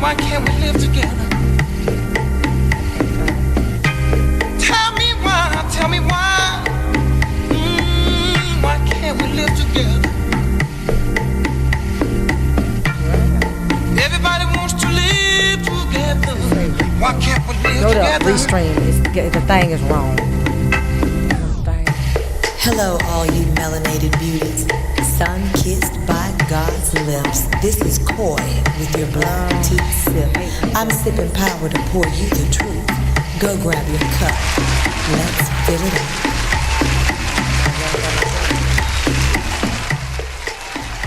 Why can't we live together? Tell me why. Why can't we live together? Everybody wants to live together. Why can't we live together? Go to Restream. The thing is wrong. Hello, all you melanated beauties, sun-kissed by God's lips. This is Koi with your black tea sip. I'm sipping power to pour you the truth. Go grab your cup. Let's fill it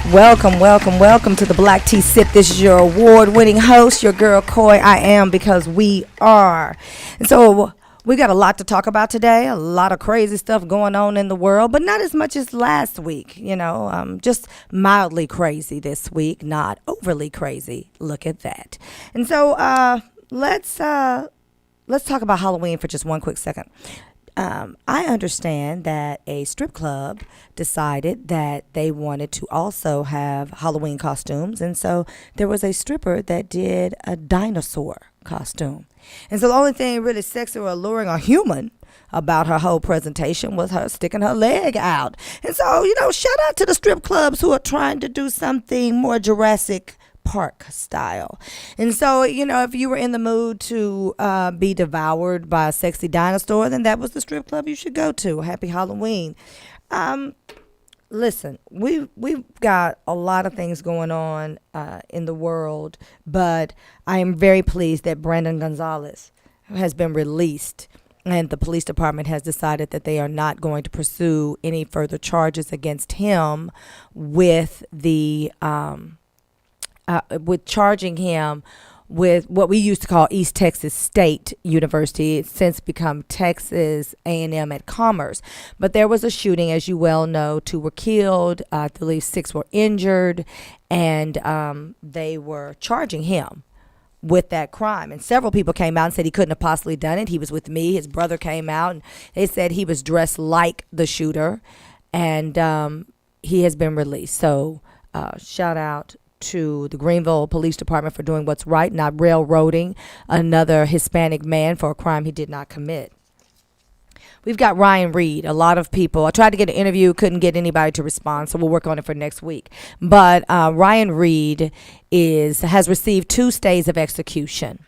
up. Welcome to the Black Tea Sip. This is your award-winning host, your girl Koi. I am because we are. And so we got a lot to talk about today, a lot of crazy stuff going on in the world, but not as much as last week, just mildly crazy this week, not overly crazy. Look at that. And so let's talk about Halloween for just one quick second. I understand that a strip club decided that they wanted to also have Halloween costumes, and so there was a stripper that did a dinosaur costume. And so the only thing really sexy or alluring or human about her whole presentation was her sticking her leg out. And so, shout out to the strip clubs who are trying to do something more Jurassic Park style. And so, if you were in the mood to be devoured by a sexy dinosaur, then that was the strip club you should go to. Happy Halloween. Listen, we've got a lot of things going on in the world, but I am very pleased that Brandon Gonzalez has been released, and the police department has decided that they are not going to pursue any further charges against him with charging him with what we used to call East Texas State University. It's since become Texas A&M at Commerce. But there was a shooting, as you well know. 2 were killed. I believe 6 were injured. And they were charging him with that crime. And several people came out and said he couldn't have possibly done it. He was with me. His brother came out, and they said he was dressed like the shooter. And he has been released. So shout out to the Greenville Police Department for doing what's right, not railroading another Hispanic man for a crime he did not commit. We've got Ryan Reed. A lot of people, I tried to get an interview, couldn't get anybody to respond, so we'll work on it for next week. But Ryan Reed has received 2 stays of execution.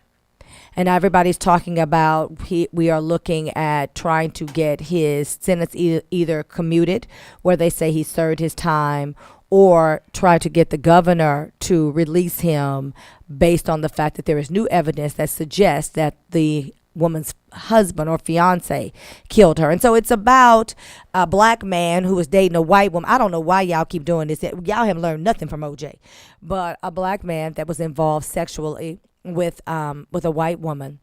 And everybody's talking about we are looking at trying to get his sentence either commuted, where they say he served his time, or try to get the governor to release him based on the fact that there is new evidence that suggests that the woman's husband or fiance killed her. And so it's about a black man who was dating a white woman. I don't know why y'all keep doing this. Y'all haven't learned nothing from OJ. But a black man that was involved sexually with a white woman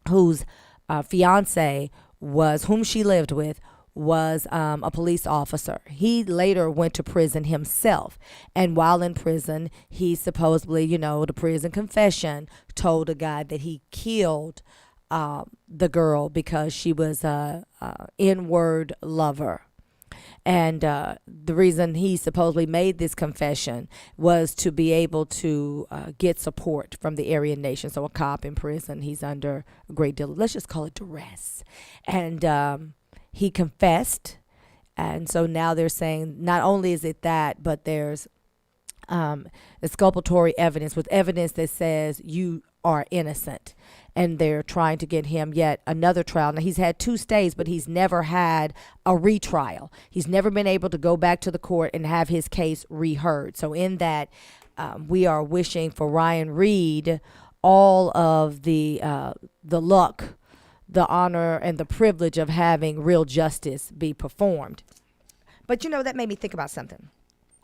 whose fiance whom she lived with, was a police officer. He later went to prison himself. And while in prison, he supposedly, the prison confession told a guy that he killed the girl because she was a N-word lover. And the reason he supposedly made this confession was to be able to get support from the Aryan Nation. So a cop in prison, he's under a great deal, let's just call it duress. And he confessed, and so now they're saying not only is it that, but there's exculpatory evidence with evidence that says you are innocent, and they're trying to get him yet another trial. Now, he's had 2 stays, but he's never had a retrial. He's never been able to go back to the court and have his case reheard. So in that, we are wishing for Ryan Reed all of the luck, the honor, and the privilege of having real justice be performed. But that made me think about something.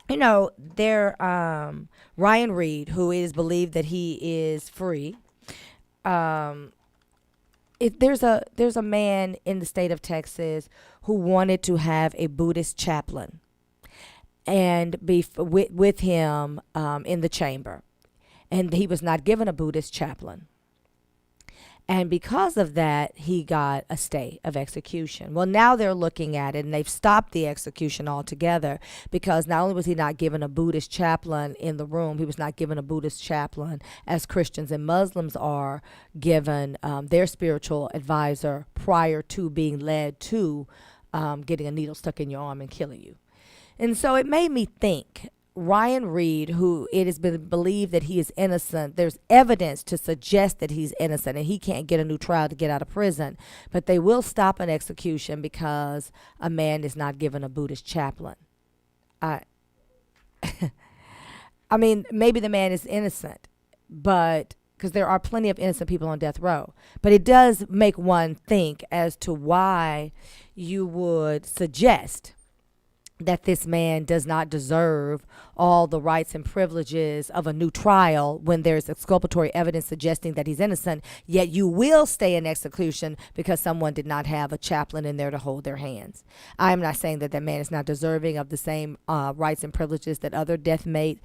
Ryan Reed, who is believed that he is free. If there's a man in the state of Texas who wanted to have a Buddhist chaplain and be with him in the chamber, and he was not given a Buddhist chaplain. And because of that, he got a stay of execution. Well, now they're looking at it and they've stopped the execution altogether because not only was he not given a Buddhist chaplain in the room, he was not given a Buddhist chaplain as Christians and Muslims are given their spiritual advisor prior to being led to getting a needle stuck in your arm and killing you. And so it made me think. Ryan Reed, who it has been believed that he is innocent, there's evidence to suggest that he's innocent and he can't get a new trial to get out of prison. But they will stop an execution because a man is not given a Buddhist chaplain. I mean, maybe the man is innocent, but because there are plenty of innocent people on death row. But it does make one think as to why you would suggest that this man does not deserve all the rights and privileges of a new trial when there's exculpatory evidence suggesting that he's innocent, yet you will stay in execution because someone did not have a chaplain in there to hold their hands. I am not saying that that man is not deserving of the same rights and privileges that other death row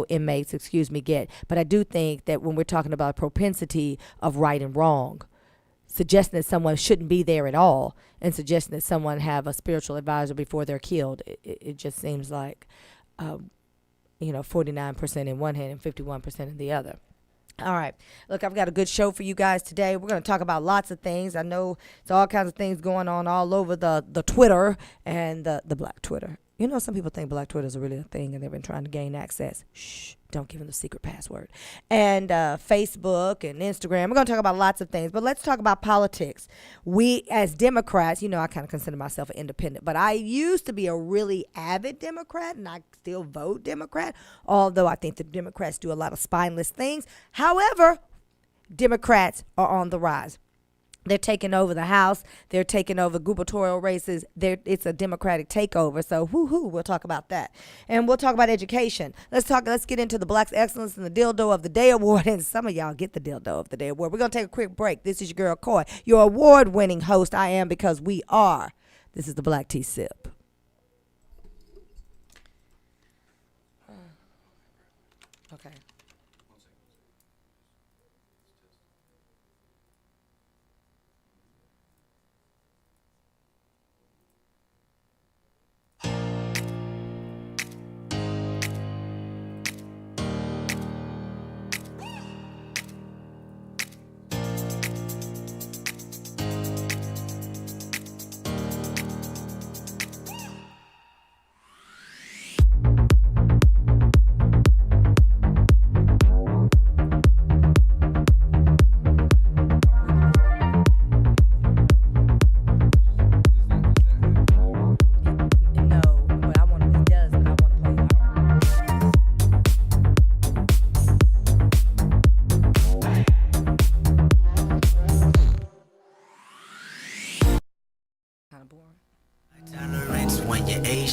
inmates, get, but I do think that when we're talking about propensity of right and wrong, suggesting that someone shouldn't be there at all and suggesting that someone have a spiritual advisor before they're killed, it just seems like, 49% in one hand and 51% in the other. All right. Look, I've got a good show for you guys today. We're going to talk about lots of things. I know there's all kinds of things going on all over the Twitter and the Black Twitter. You know, some people think Black Twitter is really a thing and they've been trying to gain access. Shh, don't give them the secret password. And Facebook and Instagram. We're going to talk about lots of things, but let's talk about politics. We, as Democrats, I kind of consider myself an independent, but I used to be a really avid Democrat, and I still vote Democrat, although I think the Democrats do a lot of spineless things. However, Democrats are on the rise. They're taking over the House. They're taking over gubernatorial races. It's a Democratic takeover. So, we'll talk about that. And we'll talk about education. Let's get into the Black Excellence and the Dildo of the Day Award. And some of y'all get the Dildo of the Day Award. We're going to take a quick break. This is your girl, Coy, your award-winning host. I am because we are. This is the Black Tea Sip. Okay.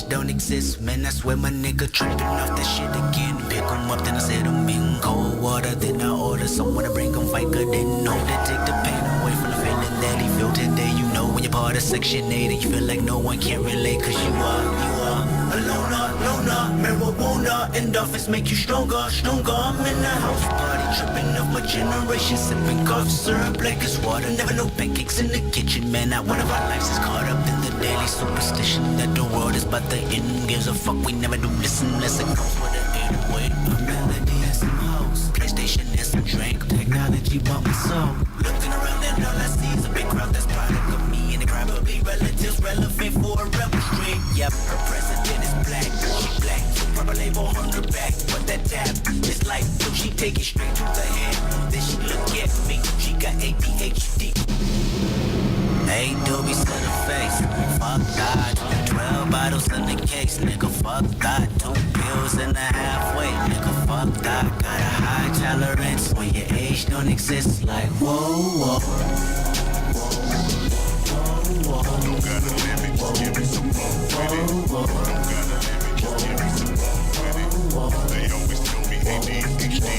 Don't exist, man, I swear my nigga tripping off that shit again. Pick him up, then I set him in cold water. Then I order someone to bring him fight, cause didn't know that take the pain away from the feeling that he felt today. You know when you're part of Section 8 and you feel like no one can relate, cause you are a loner, marijuana endorphins make you stronger. I'm in the house party, tripping off my generation, sipping cough syrup like it's water. Never no pancakes in the kitchen, man, not one of our lives is caught up in the daily superstition that the world is about to end. Gives a fuck, we never do this unless it comes with an 808. A melody and some hoes, PlayStation and some drink, technology bought me soul. Looking around and all I see is a big crowd that's product of me and the probably relatives relevant for a rebel stream. Yep, her president is black, she black, proper label on her back, but that tap is like, so she take it straight to the head. Then she look at me, she got ADHD. Hey, doobies to the face, fuck that. 12 bottles in the case, nigga, fuck that. 2 pills in the halfway, nigga, fuck that. Got a high tolerance when your age don't exist. Like, whoa. Don't gotta limit, just give me some more with it. Don't gotta limit, just give me some more with it. They always tell me ADHD did it.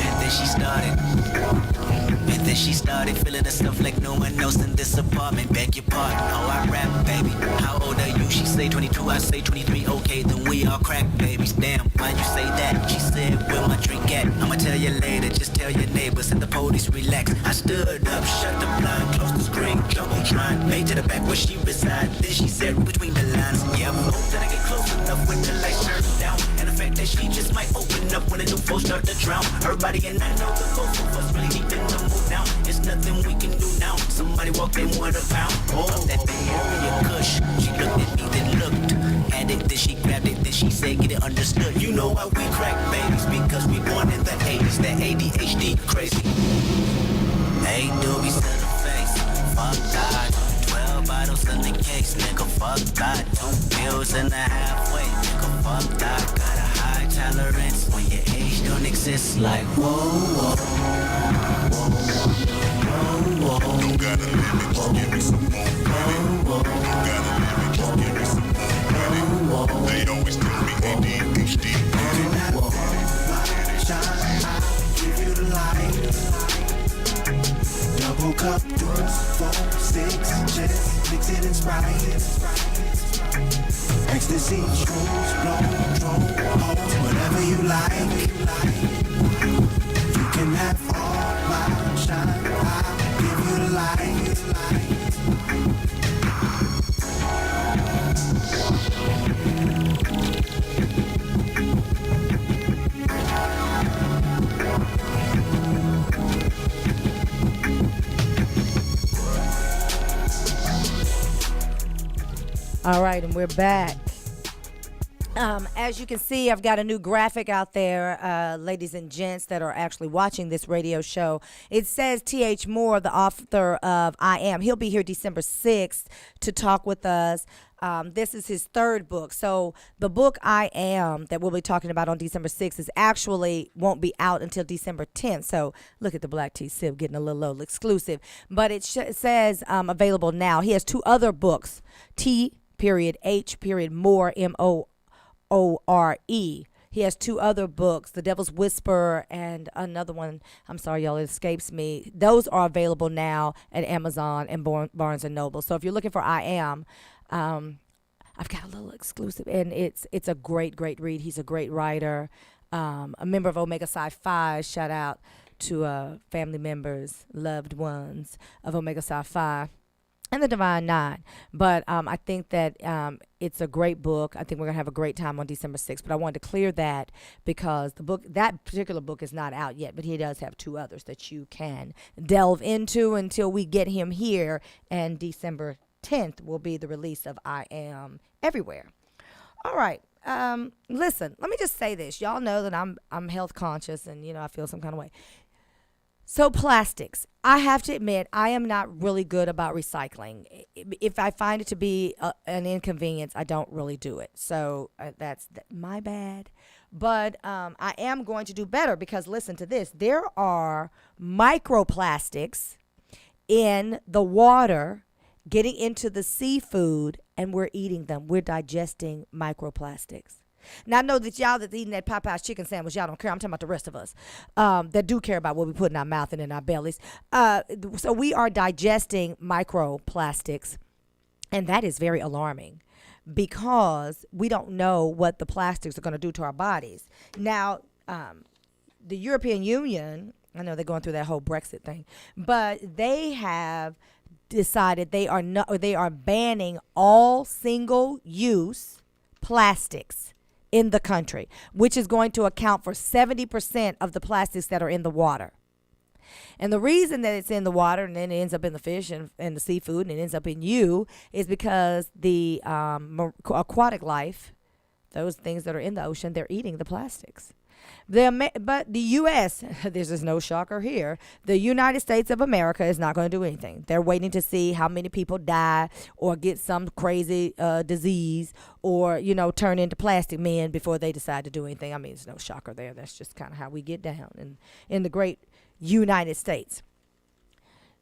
And then she started. And then then she started feeling herself like no one else in this apartment. Beg your pardon, oh I rap, baby. How old are you? She say 22, I say 23. Okay, then we all crack babies. Damn, why'd you say that? She said, where my drink at? I'ma tell you later, just tell your neighbors and the police relax. I stood up, shut the blind, closed the screen, jumbotron, made to the back where she reside. Then she said between the lines, yeah, I'm hope that I get close enough when the lights turn down. And the fact that she just might open up when the new folks start to drown. Her body and I know the both of us really deep in the mood now. It's nothing we can do now. Somebody walked in with a pound. Oh, that Bay Area Kush. She looked at me, then looked at it, then she grabbed it, then she said, get it understood. You know why we crack babies, because we born in the 80s. That ADHD crazy. Hey, doobie to the face. Fuck that. 12 bottles in the case, nigga. Fuck that. 2 pills in the halfway, nigga. Fuck that. Got a high tolerance when your age don't exist. Like whoa, whoa, whoa, whoa, whoa. Don't got a limit, just give me some more credit. Don't got a limit, just give me some more credit. They always tell me ADHD. Give you the light. Double cup, deuce, 4, 6, just mix it in Sprite. Ecstasy, shrooms, blow, drone, hold, whatever you like. You can have all my shine. I'll give you the light. All right, and we're back. As you can see, I've got a new graphic out there, ladies and gents that are actually watching this radio show. It says T.H. Moore, the author of I Am. He'll be here December 6th to talk with us. This is his third book. So the book I Am that we'll be talking about on December 6th is actually won't be out until December 10th. So look at the Black T Sip getting a little exclusive. But it says available now. He has 2 other books, T.H. Moore, M-O-O-R-E. He has 2 other books, The Devil's Whisper and another one. I'm sorry, y'all, it escapes me. Those are available now at Amazon and Barnes & Noble. So if you're looking for I Am, I've got a little exclusive, and it's a great read. He's a great writer, a member of Omega Psi Phi. Shout out to family members, loved ones of Omega Psi Phi and the Divine Nine. But I think that it's a great book. I think we're going to have a great time on December 6th. But I wanted to clear that because that particular book is not out yet, but he does have 2 others that you can delve into until we get him here. And December 10th will be the release of I Am everywhere. All right. Listen, let me just say this. Y'all know that I'm health conscious and, I feel some kind of way. So plastics, I have to admit, I am not really good about recycling. If I find it to be an inconvenience, I don't really do it. So that's my bad. But I am going to do better because listen to this. There are microplastics in the water getting into the seafood, and we're eating them. We're digesting microplastics. Now, I know that y'all that's eating that Popeye's chicken sandwich, y'all don't care. I'm talking about the rest of us that do care about what we put in our mouth and in our bellies. So we are digesting microplastics, and that is very alarming because we don't know what the plastics are going to do to our bodies. Now, the European Union, I know they're going through that whole Brexit thing, but they have decided they are banning all single-use plastics in the country, which is going to account for 70% of the plastics that are in the water. And the reason that it's in the water and then it ends up in the fish and the seafood and it ends up in you is because the aquatic life, those things that are in the ocean, they're eating the plastics. But the U.S., this is no shocker here, the United States of America is not going to do anything. They're waiting to see how many people die or get some crazy disease or, turn into plastic men before they decide to do anything. I mean, it's no shocker there. That's just kind of how we get down in the great United States.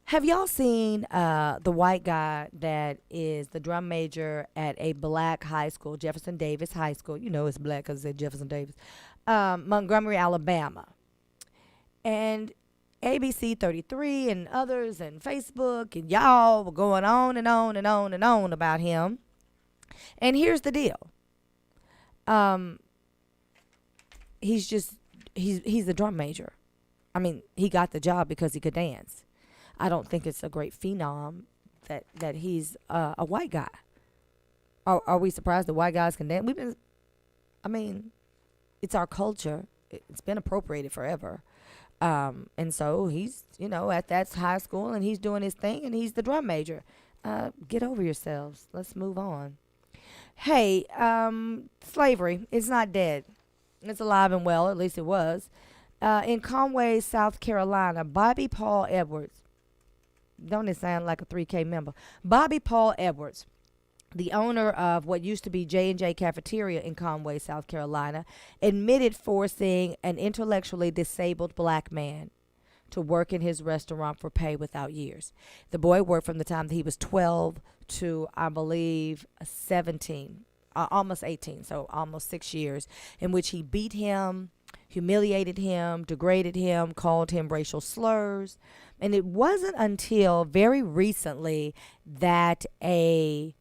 Have y'all seen the white guy that is the drum major at a black high school, Jefferson Davis High School? You know it's black because it's Jefferson Davis. Montgomery, Alabama. And ABC 33 and others and Facebook and y'all were going on and on and on and on about him. And here's the deal. He's the drum major. I mean, he got the job because he could dance. I don't think it's a great phenom that he's a white guy. Are we surprised that white guys can dance? It's our culture. It's been appropriated forever. And so he's, at that high school and he's doing his thing and he's the drum major. Get over yourselves. Let's move on. Hey, slavery is not dead. It's alive and well, at least it was. In Conway, South Carolina, Bobby Paul Edwards. Don't it sound like a 3K member? Bobby Paul Edwards, the owner of what used to be J&J Cafeteria in Conway, South Carolina, admitted forcing an intellectually disabled black man to work in his restaurant for pay without years. The boy worked from the time that he was 12 to, I believe, 17, almost 18, so almost 6 years, in which he beat him, humiliated him, degraded him, called him racial slurs. And it wasn't until very recently that a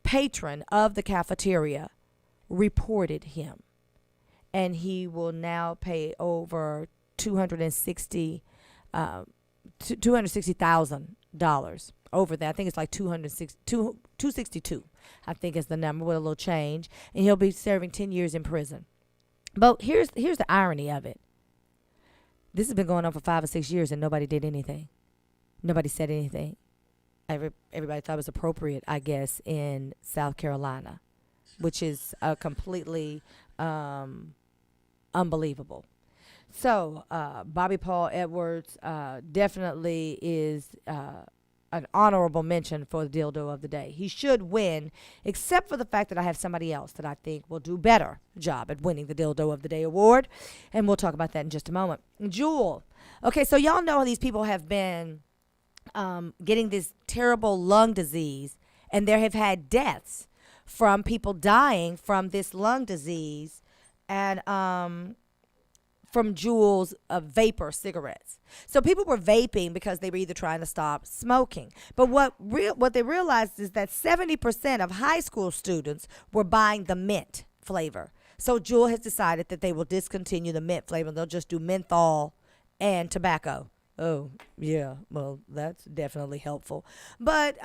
patron of the cafeteria reported him. And he will now pay over $260,000 over that. I think it's like 262. I think is the number with a little change. And he'll be serving 10 years in prison. But here's the irony of it. This has been going on for 5 or 6 years and nobody did anything. Nobody said anything. Everybody thought it was appropriate, I guess, in South Carolina, which is completely unbelievable. So Bobby Paul Edwards definitely is an honorable mention for the dildo of the day. He should win, except for the fact that I have somebody else that I think will do better job at winning the dildo of the day award, and we'll talk about that in just a moment. Jewel. Okay, so y'all know how these people have been getting this terrible lung disease, and there have had deaths from people dying from this lung disease and from Juul's vapor cigarettes. So people were vaping because they were either trying to stop smoking. But what they realized is that 70% of high school students were buying the mint flavor. So Juul has decided that they will discontinue the mint flavor. They'll just do menthol and tobacco. Oh, yeah. Well, that's definitely helpful. But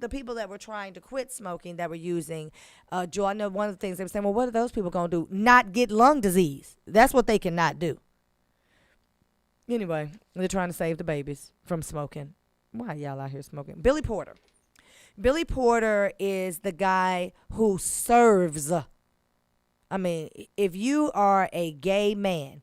the people that were trying to quit smoking, that were using Juul, I know one of the things they were saying, well, what are those people going to do? Not get lung disease. That's what they cannot do. Anyway, they're trying to save the babies from smoking. Why y'all out here smoking? Billy Porter. Billy Porter is the guy who serves. I mean, if you are a gay man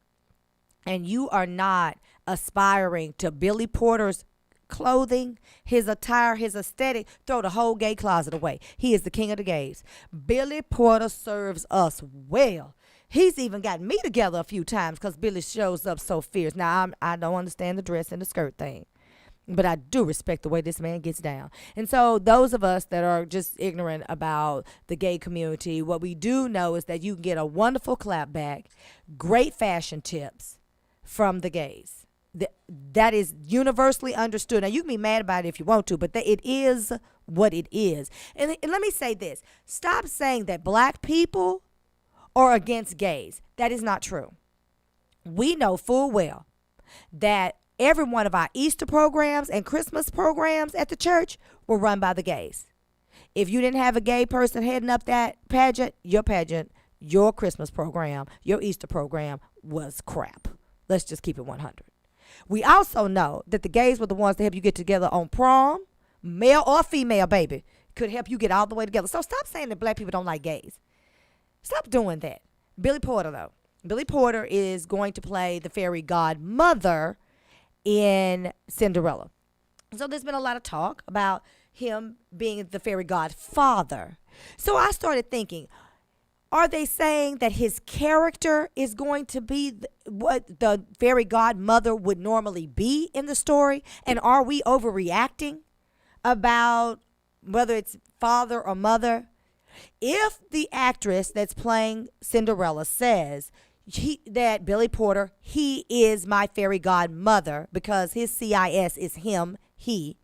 and you are not aspiring to Billy Porter's clothing, his attire, his aesthetic, throw the whole gay closet away. He is the king of the gays. Billy Porter serves us well. He's even got me together a few times because Billy shows up so fierce. Now, I don't understand the dress and the skirt thing, but I do respect the way this man gets down. And so those of us that are just ignorant about the gay community, what we do know is that you can get a wonderful clapback, great fashion tips from the gays. That is universally understood. Now, you can be mad about it if you want to, but it is what it is. And let me say this. Stop saying that black people are against gays. That is not true. We know full well that every one of our Easter programs and Christmas programs at the church were run by the gays. If you didn't have a gay person heading up that pageant, your Christmas program, your Easter program was crap. Let's just keep it 100. We also know that the gays were the ones that help you get together on prom, male or female, baby, could help you get all the way together. So stop saying that black people don't like gays. Stop doing that. Billy Porter, though. Billy Porter is going to play the fairy godmother in Cinderella. So there's been a lot of talk about him being the fairy godfather. So I started thinking, are they saying that his character is going to be what the fairy godmother would normally be in the story? And are we overreacting about whether it's father or mother? If the actress that's playing Cinderella says, that Billy Porter, he is my fairy godmother because his CIS is him, he.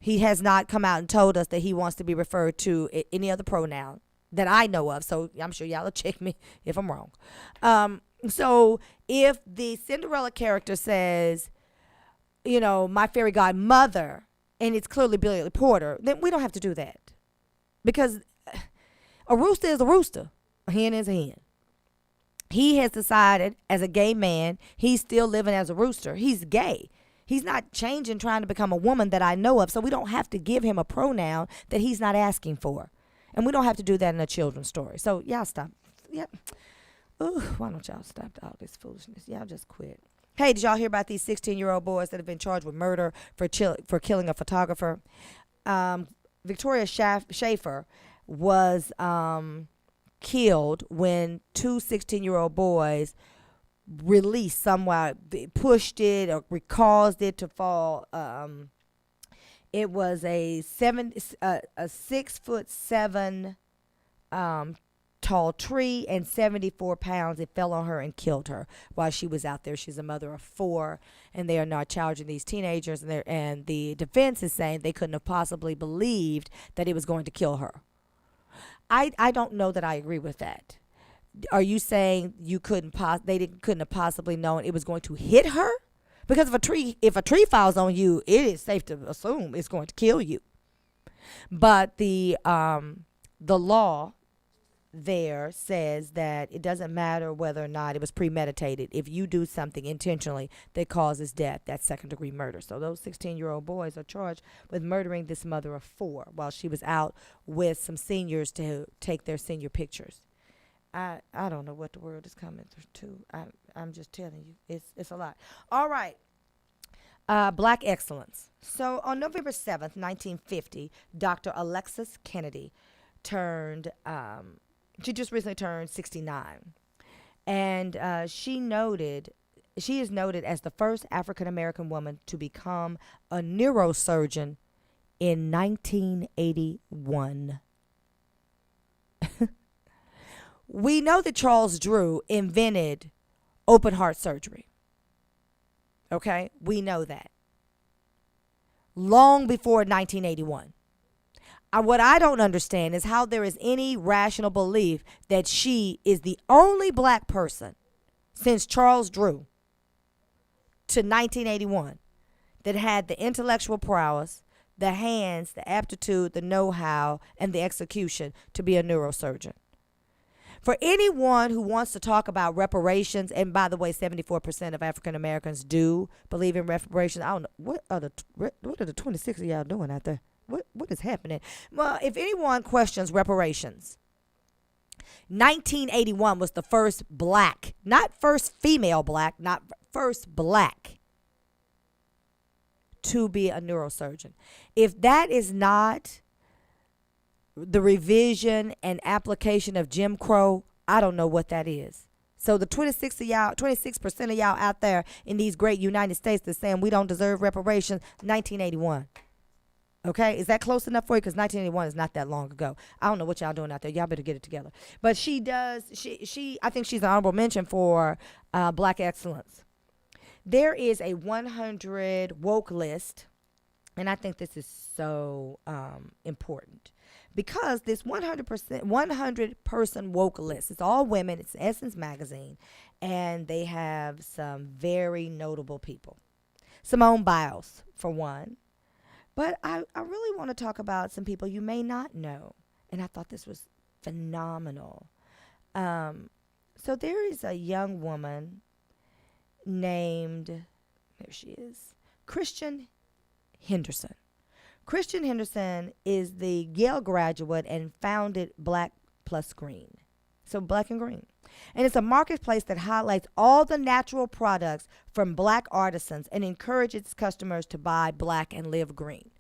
He has not come out and told us that he wants to be referred to any other pronoun that I know of. So I'm sure y'all will check me if I'm wrong. So if the Cinderella character says, my fairy godmother, and it's clearly Billy Porter, then we don't have to do that. Because a rooster is a rooster. A hen is a hen. He has decided as a gay man, he's still living as a rooster. He's gay. He's not changing, trying to become a woman that I know of. So we don't have to give him a pronoun that he's not asking for. And we don't have to do that in a children's story. So y'all stop. Yep. Ooh, why don't y'all stop all this foolishness? Y'all just quit. Hey, did y'all hear about these 16-year-old boys that have been charged with murder for killing a photographer? Victoria Schaefer was killed when two 16-year-old boys released somewhere, pushed it or caused it to fall. It was a 6'7" tall tree and 74 pounds. It fell on her and killed her while she was out there. She's a mother of 4, and they are now charging these teenagers. And the defense is saying they couldn't have possibly believed that it was going to kill her. I don't know that I agree with that. Are you saying you couldn't have possibly known it was going to hit her? Because if a tree falls on you, it is safe to assume it's going to kill you. But the law there says that it doesn't matter whether or not it was premeditated. If you do something intentionally that causes death, that's second-degree murder. So those 16-year-old boys are charged with murdering this mother of 4 while she was out with some seniors to take their senior pictures. I don't know what the world is coming to. I'm just telling you, it's a lot. All right. Black excellence. So on November 7th, 1950, Dr. Alexis Kennedy she just recently turned 69. And she is noted as the first African-American woman to become a neurosurgeon in 1981. We know that Charles Drew invented open heart surgery. Okay? We know that. Long before 1981. What I don't understand is how there is any rational belief that she is the only black person since Charles Drew to 1981 that had the intellectual prowess, the hands, the aptitude, the know-how, and the execution to be a neurosurgeon. For anyone who wants to talk about reparations, and by the way, 74% of African Americans do believe in reparations. I don't know what are the 26 of y'all doing out there? What is happening? Well, if anyone questions reparations, 1981 was the first black, not first female black, not first black to be a neurosurgeon. If that is not the revision and application of Jim Crow, I don't know what that is. So the 26% of y'all out there in these great United States that's saying we don't deserve reparations, 1981. Okay, is that close enough for you? Because 1981 is not that long ago. I don't know what y'all doing out there. Y'all better get it together. But she does. I think she's an honorable mention for Black excellence. There is a 100 woke list, and I think this is so important because this 100 person woke list. It's all women. It's Essence magazine, and they have some very notable people. Simone Biles, for one. But I really want to talk about some people you may not know. And I thought this was phenomenal. So there is a young woman named, there she is, Christian Henderson. Christian Henderson is the Yale graduate and founded Black Plus Green. So Black and Green. And it's a marketplace that highlights all the natural products from black artisans and encourages customers to buy black and live green.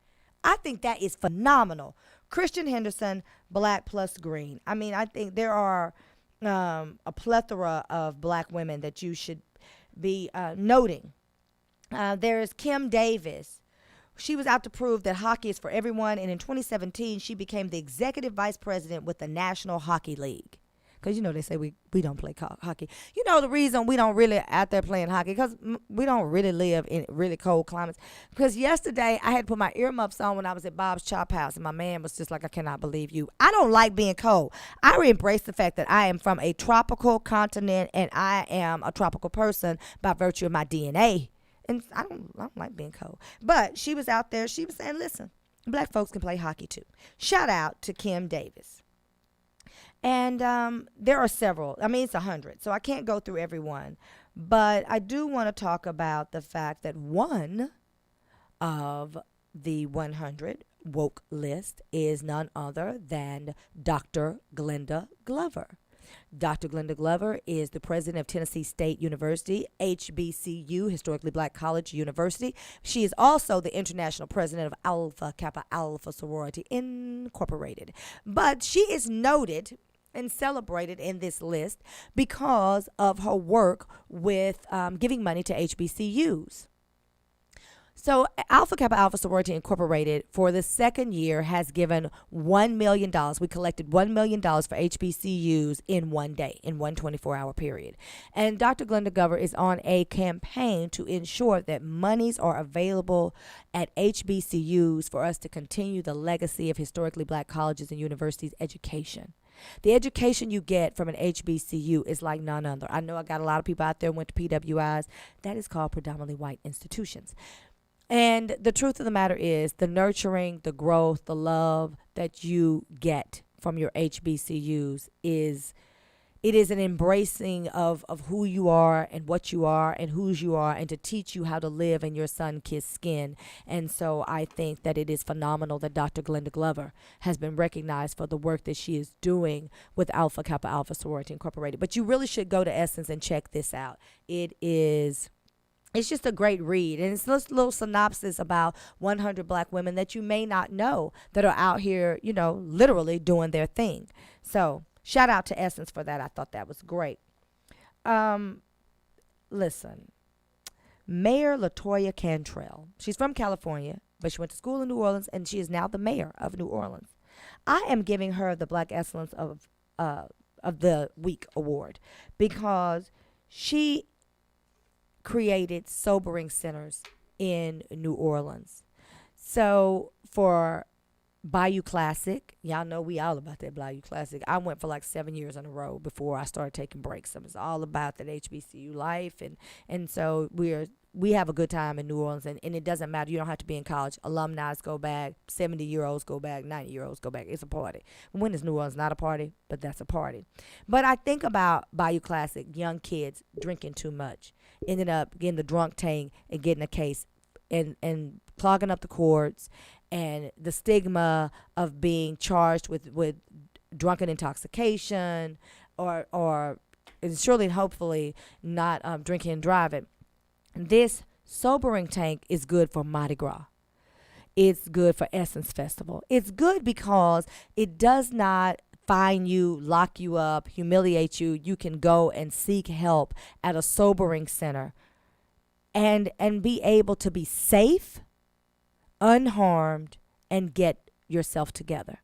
I think that is phenomenal. Christian Henderson, Black Plus Green. I mean, I think there are a plethora of black women that you should be noting. There is Kim Davis. She was out to prove that hockey is for everyone, and in 2017, she became the executive vice president with the National Hockey League. Because, they say we don't play hockey. The reason we don't really out there playing hockey, because we don't really live in really cold climates. Because yesterday I had to put my earmuffs on when I was at Bob's Chop House, and my man was just like, I cannot believe you. I don't like being cold. I embrace the fact that I am from a tropical continent, and I am a tropical person by virtue of my DNA. And I don't like being cold. But she was out there. She was saying, listen, black folks can play hockey too. Shout out to Kim Davis. And there are several. I mean, it's 100. So I can't go through every one. But I do want to talk about the fact that one of the 100 woke list is none other than Dr. Glenda Glover. Dr. Glenda Glover is the president of Tennessee State University, HBCU, Historically Black College University. She is also the international president of Alpha Kappa Alpha Sorority Incorporated. But she is noted and celebrated in this list because of her work with giving money to HBCUs. So Alpha Kappa Alpha Sorority Incorporated for the second year has given $1 million. We collected $1 million for HBCUs in one day, in one 24-hour period. And Dr. Glenda Glover is on a campaign to ensure that monies are available at HBCUs for us to continue the legacy of historically black colleges and universities education. The education you get from an HBCU is like none other. I know I got a lot of people out there who went to PWIs. That is called predominantly white institutions. And the truth of the matter is the nurturing, the growth, the love that you get from your HBCUs is an embracing of who you are and what you are and whose you are, and to teach you how to live in your sun-kissed skin. And so I think that it is phenomenal that Dr. Glenda Glover has been recognized for the work that she is doing with Alpha Kappa Alpha Sorority Incorporated. But you really should go to Essence and check this out. It's just a great read, and it's a little synopsis about 100 black women that you may not know that are out here, literally doing their thing. So shout out to Essence for that. I thought that was great. Listen, Mayor LaToya Cantrell, she's from California, but she went to school in New Orleans, and she is now the mayor of New Orleans. I am giving her the Black Excellence of the Week award because she created sobering centers in New Orleans. So for Bayou Classic, y'all know we all about that Bayou Classic. I went for like 7 years in a row before I started taking breaks. It was all about that HBCU life, and so we have a good time in New Orleans, and it doesn't matter. You don't have to be in college. Alumni go back, 70-year-olds go back, 90-year-olds go back. It's a party. When is New Orleans not a party? But that's a party. But I think about Bayou Classic, young kids drinking too much, ended up getting the drunk tank and getting a case and clogging up the courts, and the stigma of being charged with drunken intoxication or surely and hopefully not drinking and driving. This sobering tank is good for Mardi Gras. It's good for Essence Festival. It's good because it does not fine you, lock you up, humiliate you. You can go and seek help at a sobering center and be able to be safe, unharmed, and get yourself together.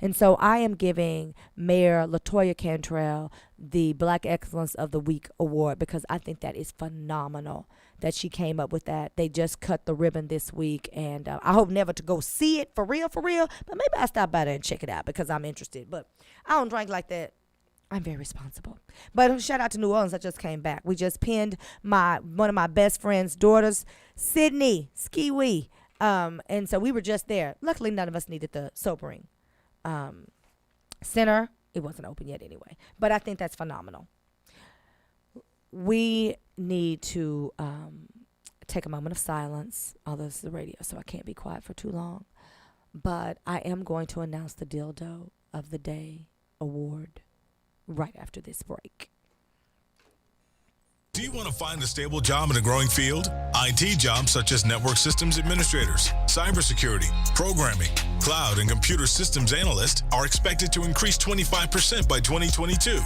And so I am giving Mayor LaToya Cantrell the Black Excellence of the Week award because I think that is phenomenal that she came up with that. They just cut the ribbon this week, and I hope never to go see it for real, but maybe I'll stop by there and check it out because I'm interested. But I don't drink like that. I'm very responsible. But shout out to New Orleans. I just came back. We just pinned one of my best friend's daughters, Sydney Skiwee. And so we were just there. Luckily, none of us needed the sobering center. It wasn't open yet anyway. But I think that's phenomenal. We need to take a moment of silence. Although this is the radio, so I can't be quiet for too long. But I am going to announce the Dildo of the Day award right after this break. Do you want to find a stable job in a growing field? IT jobs such as network systems administrators, cybersecurity, programming, cloud, and computer systems analysts are expected to increase 25% by 2022.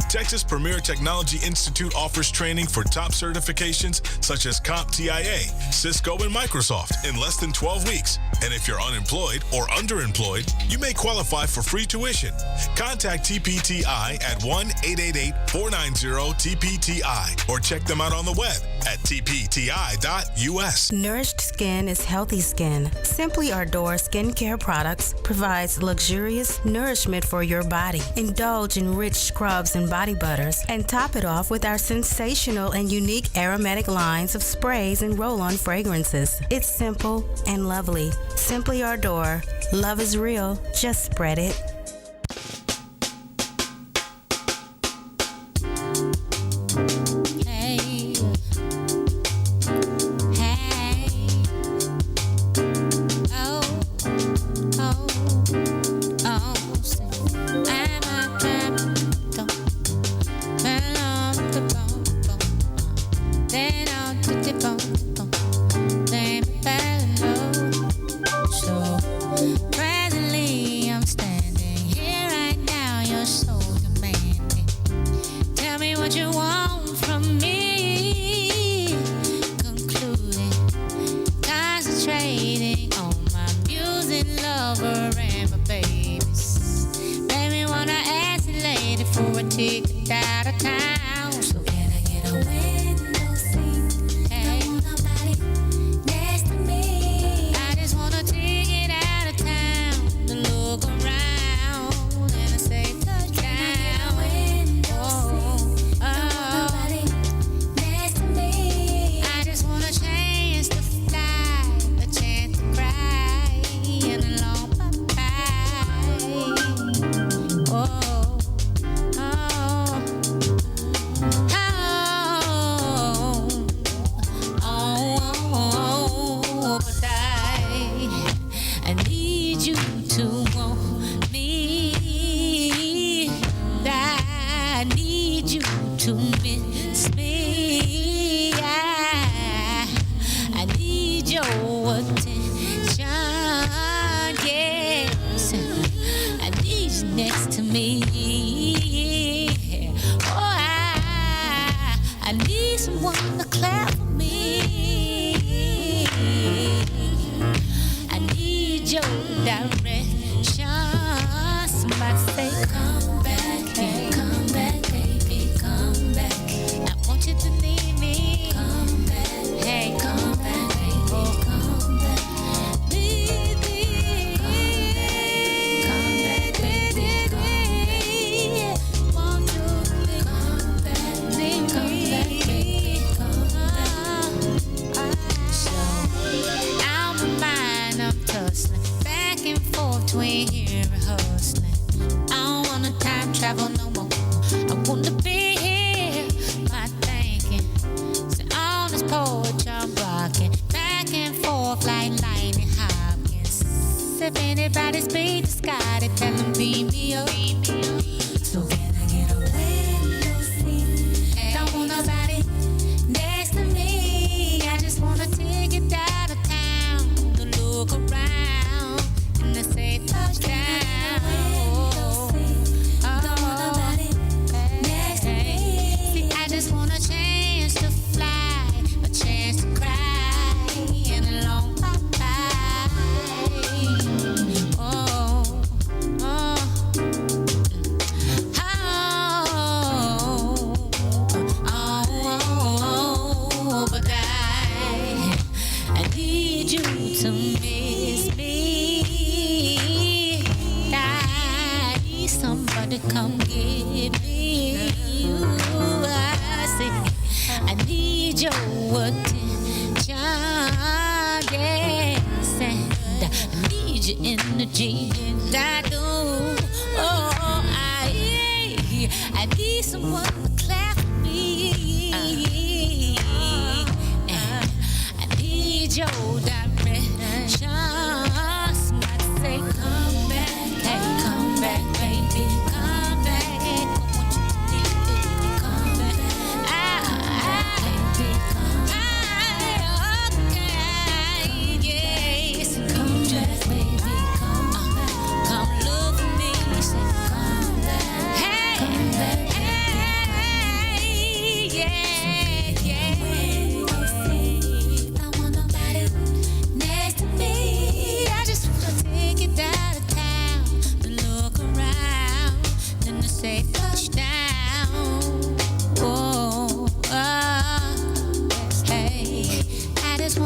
Texas Premier Technology Institute offers training for top certifications such as CompTIA, Cisco, and Microsoft in less than 12 weeks. And if you're unemployed or underemployed, you may qualify for free tuition. Contact TPTI at 1-888-490-TPTI or check them out on the web at tpti.us. Nourished skin is healthy skin. Simply Ardor skincare products provides luxurious nourishment for your body. Indulge in rich scrubs and body butters and top it off with our sensational and unique aromatic lines of sprays and roll-on fragrances. It's simple and lovely. Simply Ardor. Love is real. Just spread it.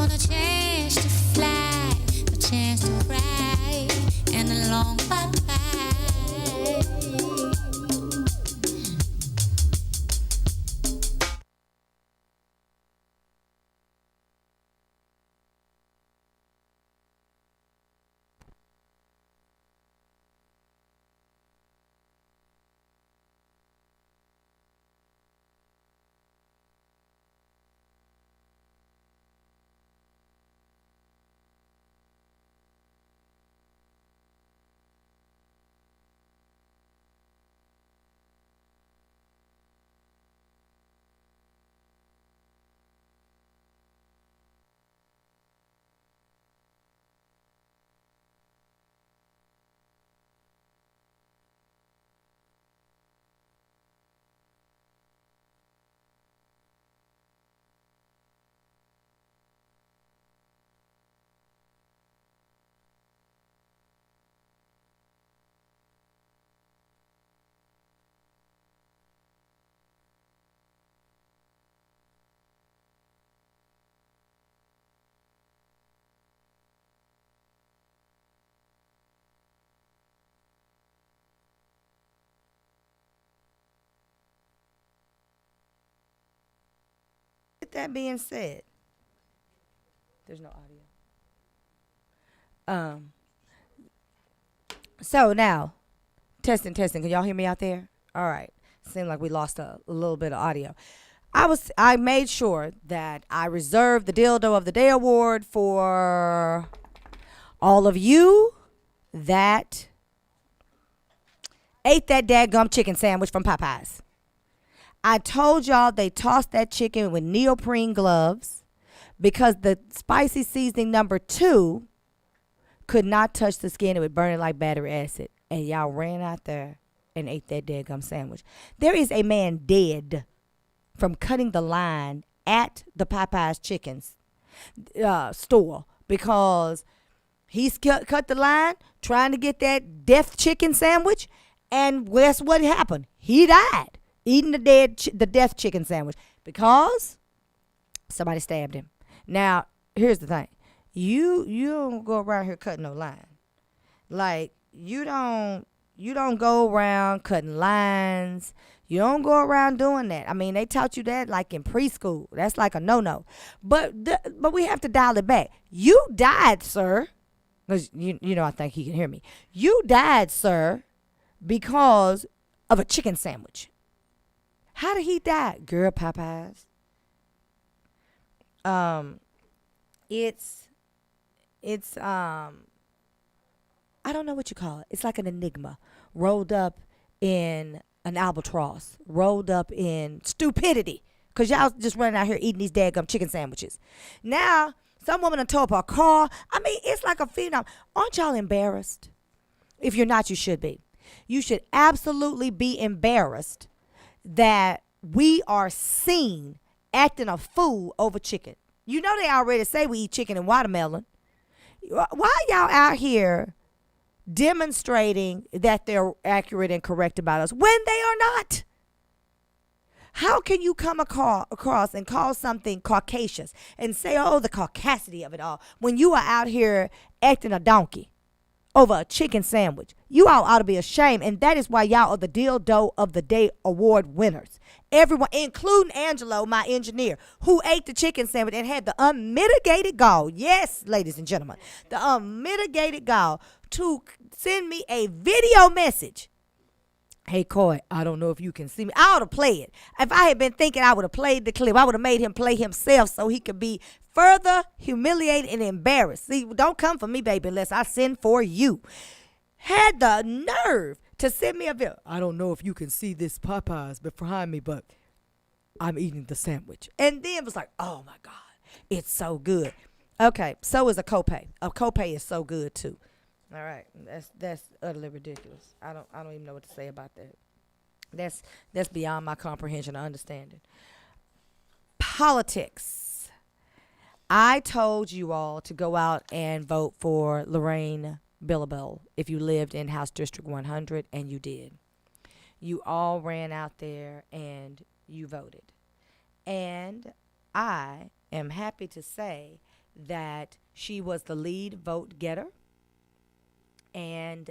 want a chance to fly, a chance to cry, and a long bye-bye. With that being said, there's no audio. So now, testing. Can y'all hear me out there? All right. Seemed like we lost a little bit of audio. I made sure that I reserved the Dildo of the Day award for all of you that ate that dadgum chicken sandwich from Popeyes. I told y'all they tossed that chicken with neoprene gloves because the spicy seasoning number 2 could not touch the skin. It would burn it like battery acid. And y'all ran out there and ate that dadgum sandwich. There is a man dead from cutting the line at the Popeyes chickens store because he's cut the line trying to get that death chicken sandwich. And guess what happened? He died eating the death chicken sandwich because somebody stabbed him. Now, here's the thing. You don't go around here cutting no line. Like, you don't go around cutting lines. You don't go around doing that. I mean, they taught you that like in preschool. That's like a no-no. But we have to dial it back. You died, sir. Because, you know, I think he can hear me. You died, sir, because of a chicken sandwich. How did he die? Girl, Popeyes. It's I don't know what you call it. It's like an enigma rolled up in an albatross, rolled up in stupidity. Because y'all just running out here eating these daggum chicken sandwiches. Now, some woman done tore up her car. I mean, it's like a phenom. Aren't y'all embarrassed? If you're not, you should be. You should absolutely be embarrassed that we are seen acting a fool over chicken. You know they already say we eat chicken and watermelon. Why y'all out here demonstrating that they're accurate and correct about us when they are not? How can you come across and call something Caucasian and say, oh, the caucasity of it all, when you are out here acting a donkey over a chicken sandwich? You all ought to be ashamed, and that is why y'all are the Dildo of the Day award winners. Everyone, including Angelo, my engineer, who ate the chicken sandwich and had the unmitigated gall, yes, ladies and gentlemen, the unmitigated gall to send me a video message. Hey, Coy, I don't know if you can see me. I ought to play it. If I had been thinking I would have played the clip, I would have made him play himself so he could be further humiliated and embarrassed. See, don't come for me, baby, unless I send for you. Had the nerve to send me a video. I don't know if you can see this Popeyes behind me, but I'm eating the sandwich. And then was like, oh, my God, it's so good. Okay, so is a copay. A copay is so good, too. All right, that's utterly ridiculous. I don't even know what to say about that. That's beyond my comprehension or understanding. Politics. I told you all to go out and vote for Lorraine Billabel if you lived in House District 100, and you did. You all ran out there and you voted. And I am happy to say that she was the lead vote getter. And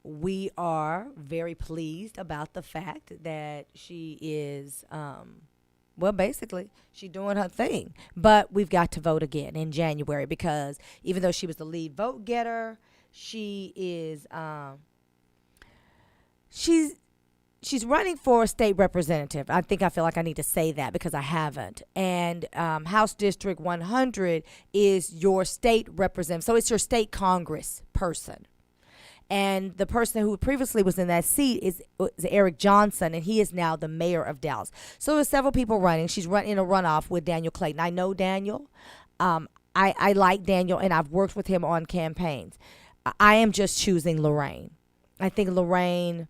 we are very pleased about the fact that she is, well, basically, she's doing her thing. But we've got to vote again in January because even though she was the lead vote getter, she is, she's running for a state representative. I feel like I need to say that because I haven't. And House District 100 is your state representative. So it's your state Congress person. And the person who previously was in that seat is Eric Johnson, and he is now the mayor of Dallas. So there's several people running. She's running in a runoff with Daniel Clayton. I know Daniel. I like Daniel, and I've worked with him on campaigns. I am just choosing Lorraine. I think Lorraine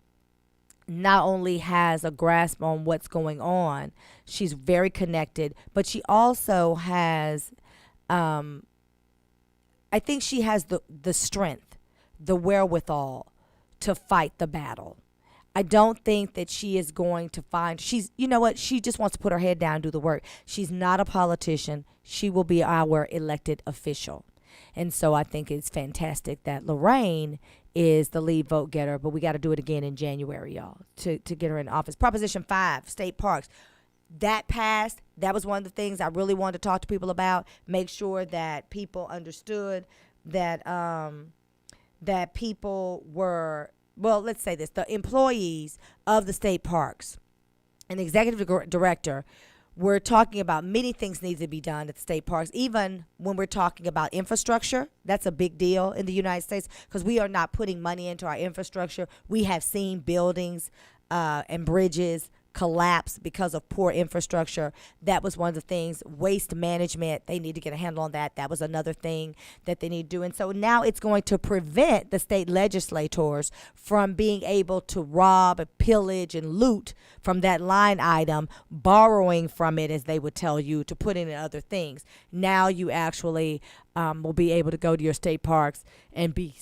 not only has a grasp on what's going on, she's very connected, but she also has, I think she has the strength, the wherewithal to fight the battle. I don't think that she is going to find, you know what, she just wants to put her head down and do the work. She's not a politician. She will be our elected official. And so I think it's fantastic that Lorraine is the lead vote getter, but we got to do it again in January, y'all, to get her in office. Proposition 5, state parks. That passed. That was one of the things I really wanted to talk to people about. Make sure that people understood that that people were, well, let's say this, the employees of the state parks and the executive director we're talking about many things need to be done at the state parks. Even when we're talking about infrastructure, that's a big deal in the United States because we are not putting money into our infrastructure. We have seen buildings and bridges collapse because of poor infrastructure. That was one of the things. Waste management, they need to get a handle on that. That was another thing that they need to do. And so now it's going to prevent the state legislators from being able to rob, pillage, and loot from that line item, borrowing from it, as they would tell you, to put in other things. Now you actually will be able to go to your state parks and be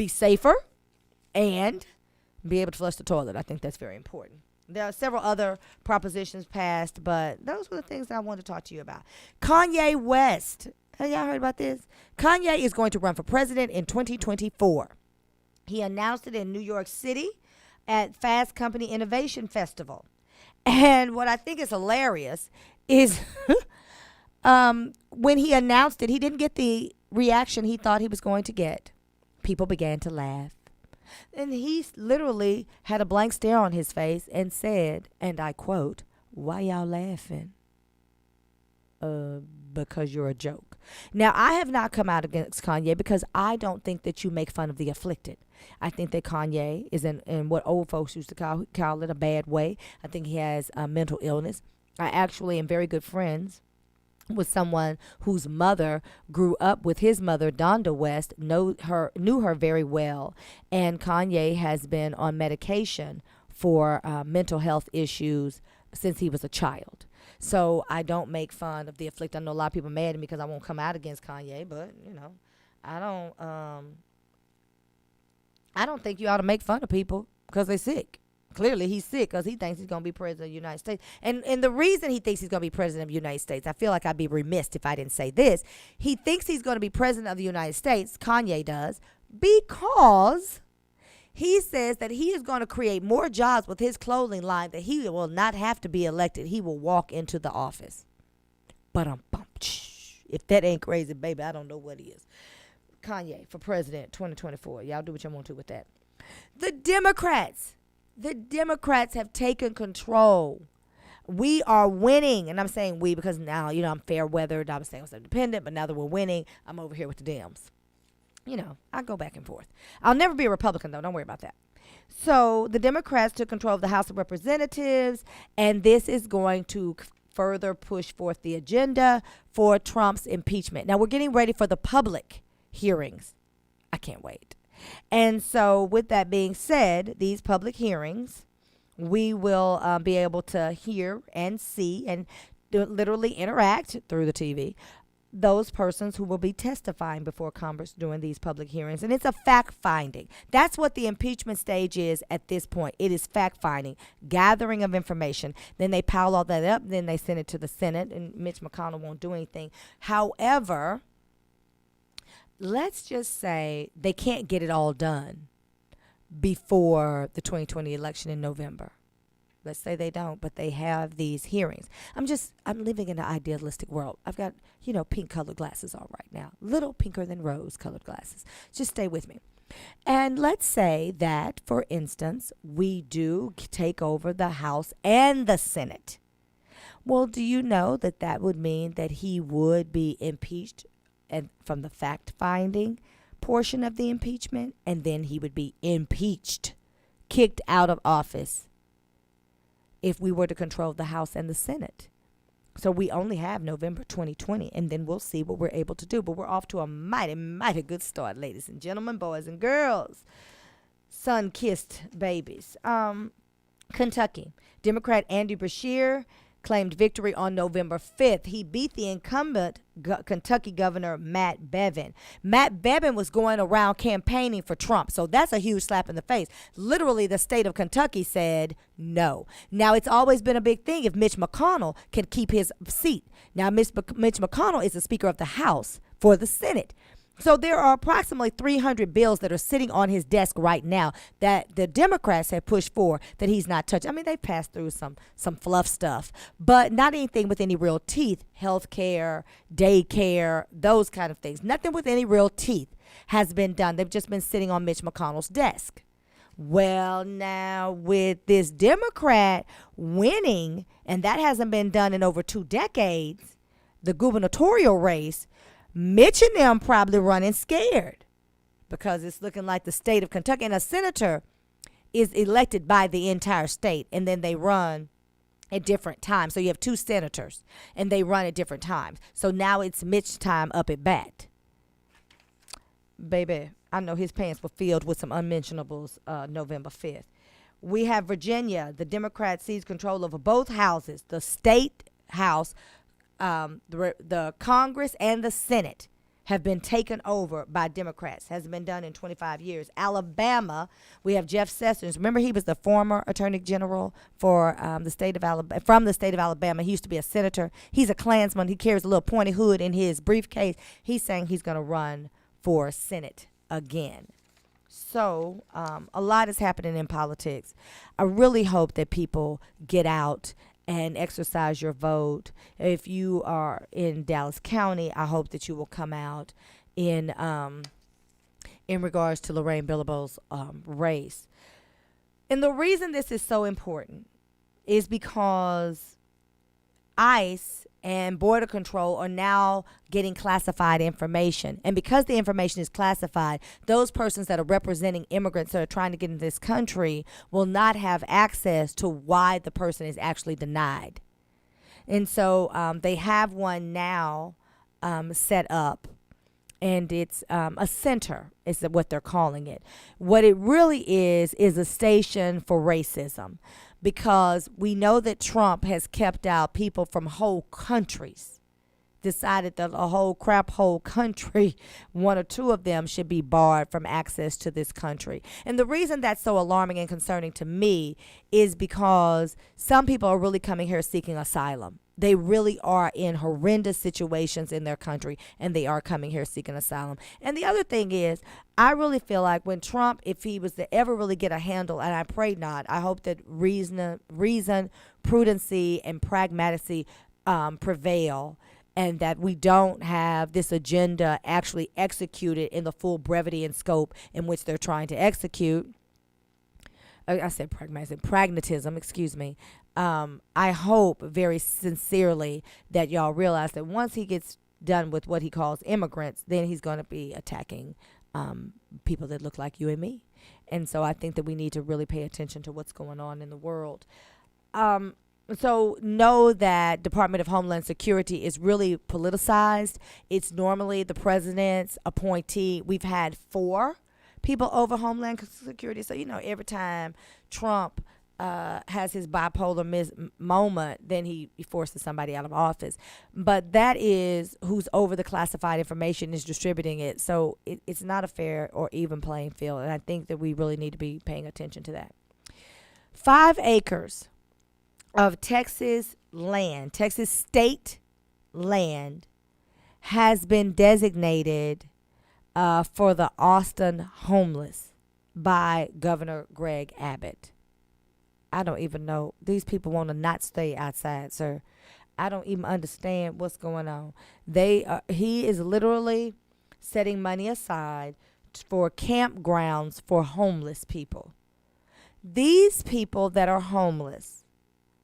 safer and be able to flush the toilet. I think that's very important. There are several other propositions passed, but those were the things that I wanted to talk to you about. Kanye West. Have y'all heard about this? Kanye is going to run for president in 2024. He announced it in New York City at Fast Company Innovation Festival. And what I think is hilarious is when he announced it, he didn't get the reaction he thought he was going to get. People began to laugh. And he literally had a blank stare on his face and said, and I quote, "Why y'all laughing?" Because you're a joke. Now, I have not come out against Kanye because I don't think that you make fun of the afflicted. I think that Kanye is in what old folks used to call it a bad way. I think he has a mental illness. I actually am very good friends with someone whose mother grew up with his mother, Donda West, knew her very well. And Kanye has been on medication for mental health issues since he was a child. So I don't make fun of the afflicted. I know a lot of people are mad at me because I won't come out against Kanye, but, you know, I don't think you ought to make fun of people because they're sick. Clearly, he's sick because he thinks he's going to be president of the United States. And the reason he thinks he's going to be president of the United States, I feel like I'd be remiss if I didn't say this. He thinks he's going to be president of the United States, Kanye does, because he says that he is going to create more jobs with his clothing line that he will not have to be elected. He will walk into the office. But if that ain't crazy, baby, I don't know what is. Kanye for president 2024. Y'all do what you want to with that. The Democrats have taken control. We are winning. And I'm saying we because now, you know, I'm fair weathered. I was saying I was independent, but now that we're winning, I'm over here with the Dems. You know, I go back and forth. I'll never be a Republican, though. Don't worry about that. So the Democrats took control of the House of Representatives, and this is going to further push forth the agenda for Trump's impeachment. Now, we're getting ready for the public hearings. I can't wait. And so with that being said, these public hearings, we will be able to hear and see and literally interact through the TV those persons who will be testifying before Congress during these public hearings. And it's a fact finding. That's what the impeachment stage is at this point. It is fact finding, gathering of information. Then they pile all that up. Then they send it to the Senate, and Mitch McConnell won't do anything. However, let's just say they can't get it all done before the 2020 election in November. Let's say they don't, but they have these hearings. I'm living in an idealistic world. I've got, pink colored glasses on right now. Little pinker than rose colored glasses. Just stay with me. And let's say that, for instance, we do take over the House and the Senate. Well, do you know that would mean that he would be impeached and from the fact-finding portion of the impeachment, and then he would be impeached, kicked out of office, if we were to control the House and the Senate. So we only have November 2020, and then we'll see what we're able to do. But we're off to a mighty, mighty good start, ladies and gentlemen, boys and girls, sun-kissed babies. Kentucky, Democrat Andy Beshear claimed victory on November 5th. He beat the incumbent Kentucky Governor Matt Bevin. Matt Bevin was going around campaigning for Trump, so that's a huge slap in the face. Literally, the state of Kentucky said no. Now, it's always been a big thing if Mitch McConnell can keep his seat. Now, Mitch McConnell is the Speaker of the House for the Senate. So there are approximately 300 bills that are sitting on his desk right now that the Democrats have pushed for that he's not touched. I mean, they've passed through some fluff stuff, but not anything with any real teeth. Health care, daycare, those kind of things. Nothing with any real teeth has been done. They've just been sitting on Mitch McConnell's desk. Well, now with this Democrat winning, and that hasn't been done in over 2 decades, the gubernatorial race, Mitch and them probably running scared because it's looking like the state of Kentucky, and a senator is elected by the entire state, and then they run at different times. So you have 2 senators, and they run at different times. So now it's Mitch time up at bat. Baby, I know his pants were filled with some unmentionables November 5th. We have Virginia. The Democrats seized control over both houses, the state house. The Congress and the Senate have been taken over by Democrats. Hasn't been done in 25 years. Alabama, we have Jeff Sessions. Remember, he was the former Attorney General for the state of Alabama. From the state of Alabama, he used to be a senator. He's a Klansman. He carries a little pointy hood in his briefcase. He's saying he's going to run for Senate again. So a lot is happening in politics. I really hope that people get out and exercise your vote. If you are in Dallas County, I hope that you will come out in regards to Lorraine Billabow's race. And the reason this is so important is because ICE and Border Control are now getting classified information. And because the information is classified, those persons that are representing immigrants that are trying to get into this country will not have access to why the person is actually denied. And so they have one now set up, and it's a center is what they're calling it. What it really is a station for racism, because we know that Trump has kept out people from whole countries, decided that a whole country, 1 or 2 of them should be barred from access to this country. And the reason that's so alarming and concerning to me is because some people are really coming here seeking asylum. They really are in horrendous situations in their country, and they are coming here seeking asylum. And the other thing is, I really feel like when Trump, if he was to ever really get a handle, and I pray not, I hope that reason, prudency, and pragmacy prevail, and that we don't have this agenda actually executed in the full brevity and scope in which they're trying to execute. I said pragmatism, excuse me. I hope very sincerely that y'all realize that once he gets done with what he calls immigrants, then he's going to be attacking people that look like you and me. And so I think that we need to really pay attention to what's going on in the world. So know that Department of Homeland Security is really politicized. It's normally the president's appointee. We've had 4 people over Homeland Security. So, every time Trump has his bipolar moment, then he forces somebody out of office. But that is who's over the classified information is distributing it. So it's not a fair or even playing field. And I think that we really need to be paying attention to that. 5 acres of Texas land, Texas state land, has been designated for the Austin homeless by Governor Greg Abbott. I don't even know. These people want to not stay outside, sir. I don't even understand what's going on. He is literally setting money aside for campgrounds for homeless people. These people that are homeless,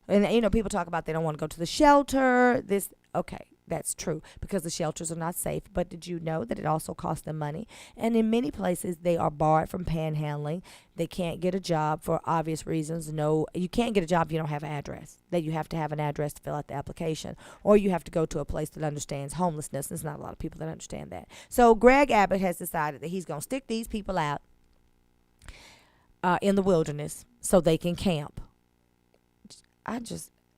and people talk about they don't want to go to the shelter. Okay, that's true because the shelters are not safe. But did you know that it also costs them money? And in many places, they are barred from panhandling. They can't get a job for obvious reasons. No, you can't get a job if you don't have an address. That you have to have an address to fill out the application, or you have to go to a place that understands homelessness. There's not a lot of people that understand that. So Greg Abbott has decided that he's going to stick these people out in the wilderness so they can camp. I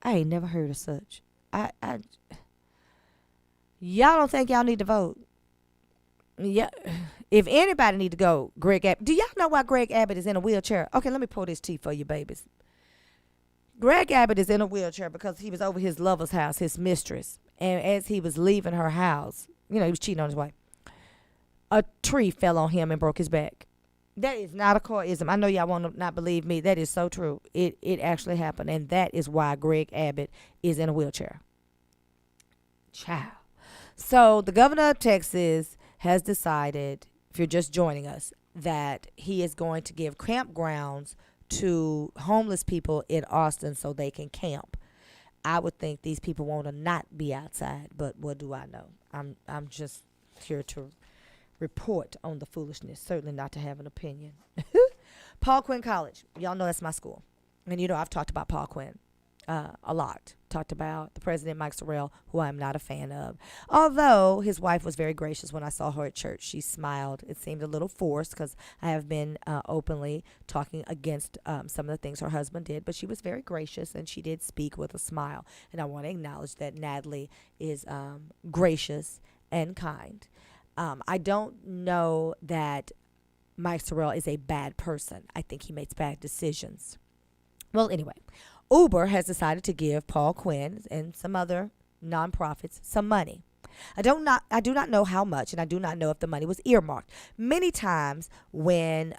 ain't never heard of such. Y'all don't think y'all need to vote? Yeah. If anybody need to go, Greg Abbott. Do y'all know why Greg Abbott is in a wheelchair? Okay, let me pull this tea for you, babies. Greg Abbott is in a wheelchair because he was over his lover's house, his mistress. And as he was leaving her house, he was cheating on his wife. A tree fell on him and broke his back. That is not a coism. I know y'all want to not believe me. That is so true. It actually happened. And that is why Greg Abbott is in a wheelchair. Child. So the governor of Texas has decided, if you're just joining us, that he is going to give campgrounds to homeless people in Austin so they can camp. I would think these people want to not be outside, but what do I know? I'm just here to report on the foolishness, certainly not to have an opinion. Paul Quinn College. Y'all know that's my school. And I've talked about Paul Quinn a lot. Talked about the president, Mike Sorrell, who I'm not a fan of. Although his wife was very gracious when I saw her at church. She smiled. It seemed a little forced because I have been openly talking against some of the things her husband did. But she was very gracious and she did speak with a smile. And I want to acknowledge that Natalie is gracious and kind. I don't know that Mike Sorrell is a bad person. I think he makes bad decisions. Well, anyway, Uber has decided to give Paul Quinn and some other nonprofits some money. I do not know how much, and I do not know if the money was earmarked. Many times when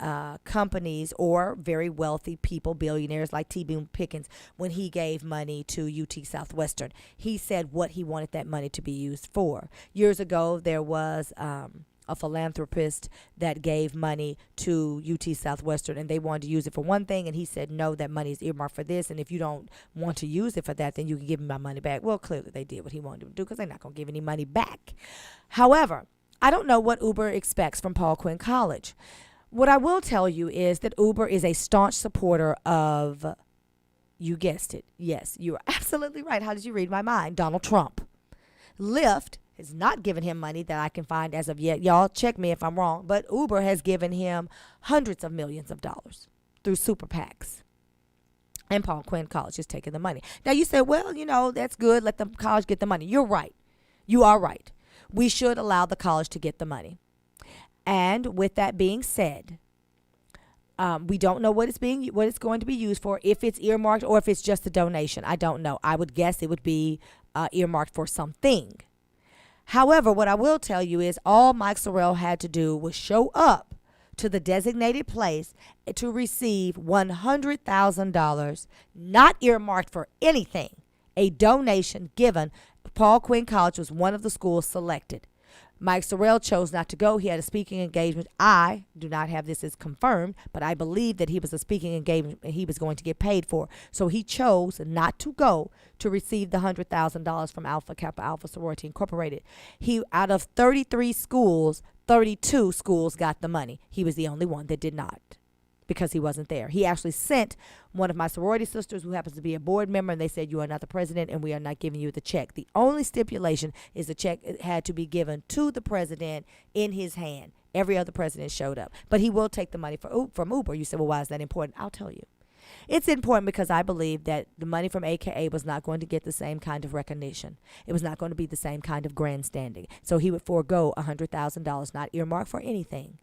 companies or very wealthy people, billionaires like T. Boone Pickens, when he gave money to UT Southwestern, he said what he wanted that money to be used for. Years ago, there was a philanthropist that gave money to UT Southwestern, and they wanted to use it for one thing, and he said, no, that money is earmarked for this, and if you don't want to use it for that, then you can give me my money back. Well, clearly they did what he wanted to do because they're not going to give any money back. However, I don't know what Uber expects from Paul Quinn College. What I will tell you is that Uber is a staunch supporter of, you guessed it, yes, you are absolutely right. How did you read my mind? Donald Trump. Lyft has not given him money that I can find as of yet. Y'all check me if I'm wrong. But Uber has given him hundreds of millions of dollars through super PACs. And Paul Quinn College is taking the money. Now you say, well, that's good. Let the college get the money. You're right. You are right. We should allow the college to get the money. And with that being said, we don't know what it's going to be used for, if it's earmarked or if it's just a donation. I don't know. I would guess it would be earmarked for something. However, what I will tell you is all Mike Sorrell had to do was show up to the designated place to receive $100,000, not earmarked for anything, a donation given. Paul Quinn College was one of the schools selected. Mike Sorrell chose not to go. He had a speaking engagement. I do not have this as confirmed, but I believe that he was a speaking engagement and he was going to get paid for. So he chose not to go to receive the $100,000 from Alpha Kappa Alpha Sorority Incorporated. Out of 33 schools, 32 schools got the money. He was the only one that did not, because he wasn't there. He actually sent one of my sorority sisters who happens to be a board member, and they said, you are not the president and we are not giving you the check. The only stipulation is the check had to be given to the president in his hand. Every other president showed up. But he will take the money from Uber. You said, well, why is that important? I'll tell you. It's important because I believe that the money from AKA was not going to get the same kind of recognition. It was not going to be the same kind of grandstanding. So he would forego $100,000, not earmarked for anything.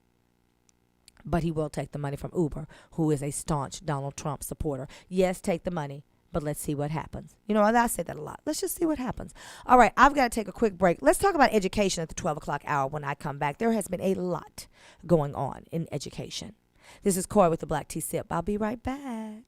But he will take the money from Uber, who is a staunch Donald Trump supporter. Yes, take the money, but let's see what happens. You know, I say that a lot. Let's just see what happens. All right, I've got to take a quick break. Let's talk about education at the 12 o'clock hour when I come back. There has been a lot going on in education. This is Coy with the Black Tea Sip. I'll be right back.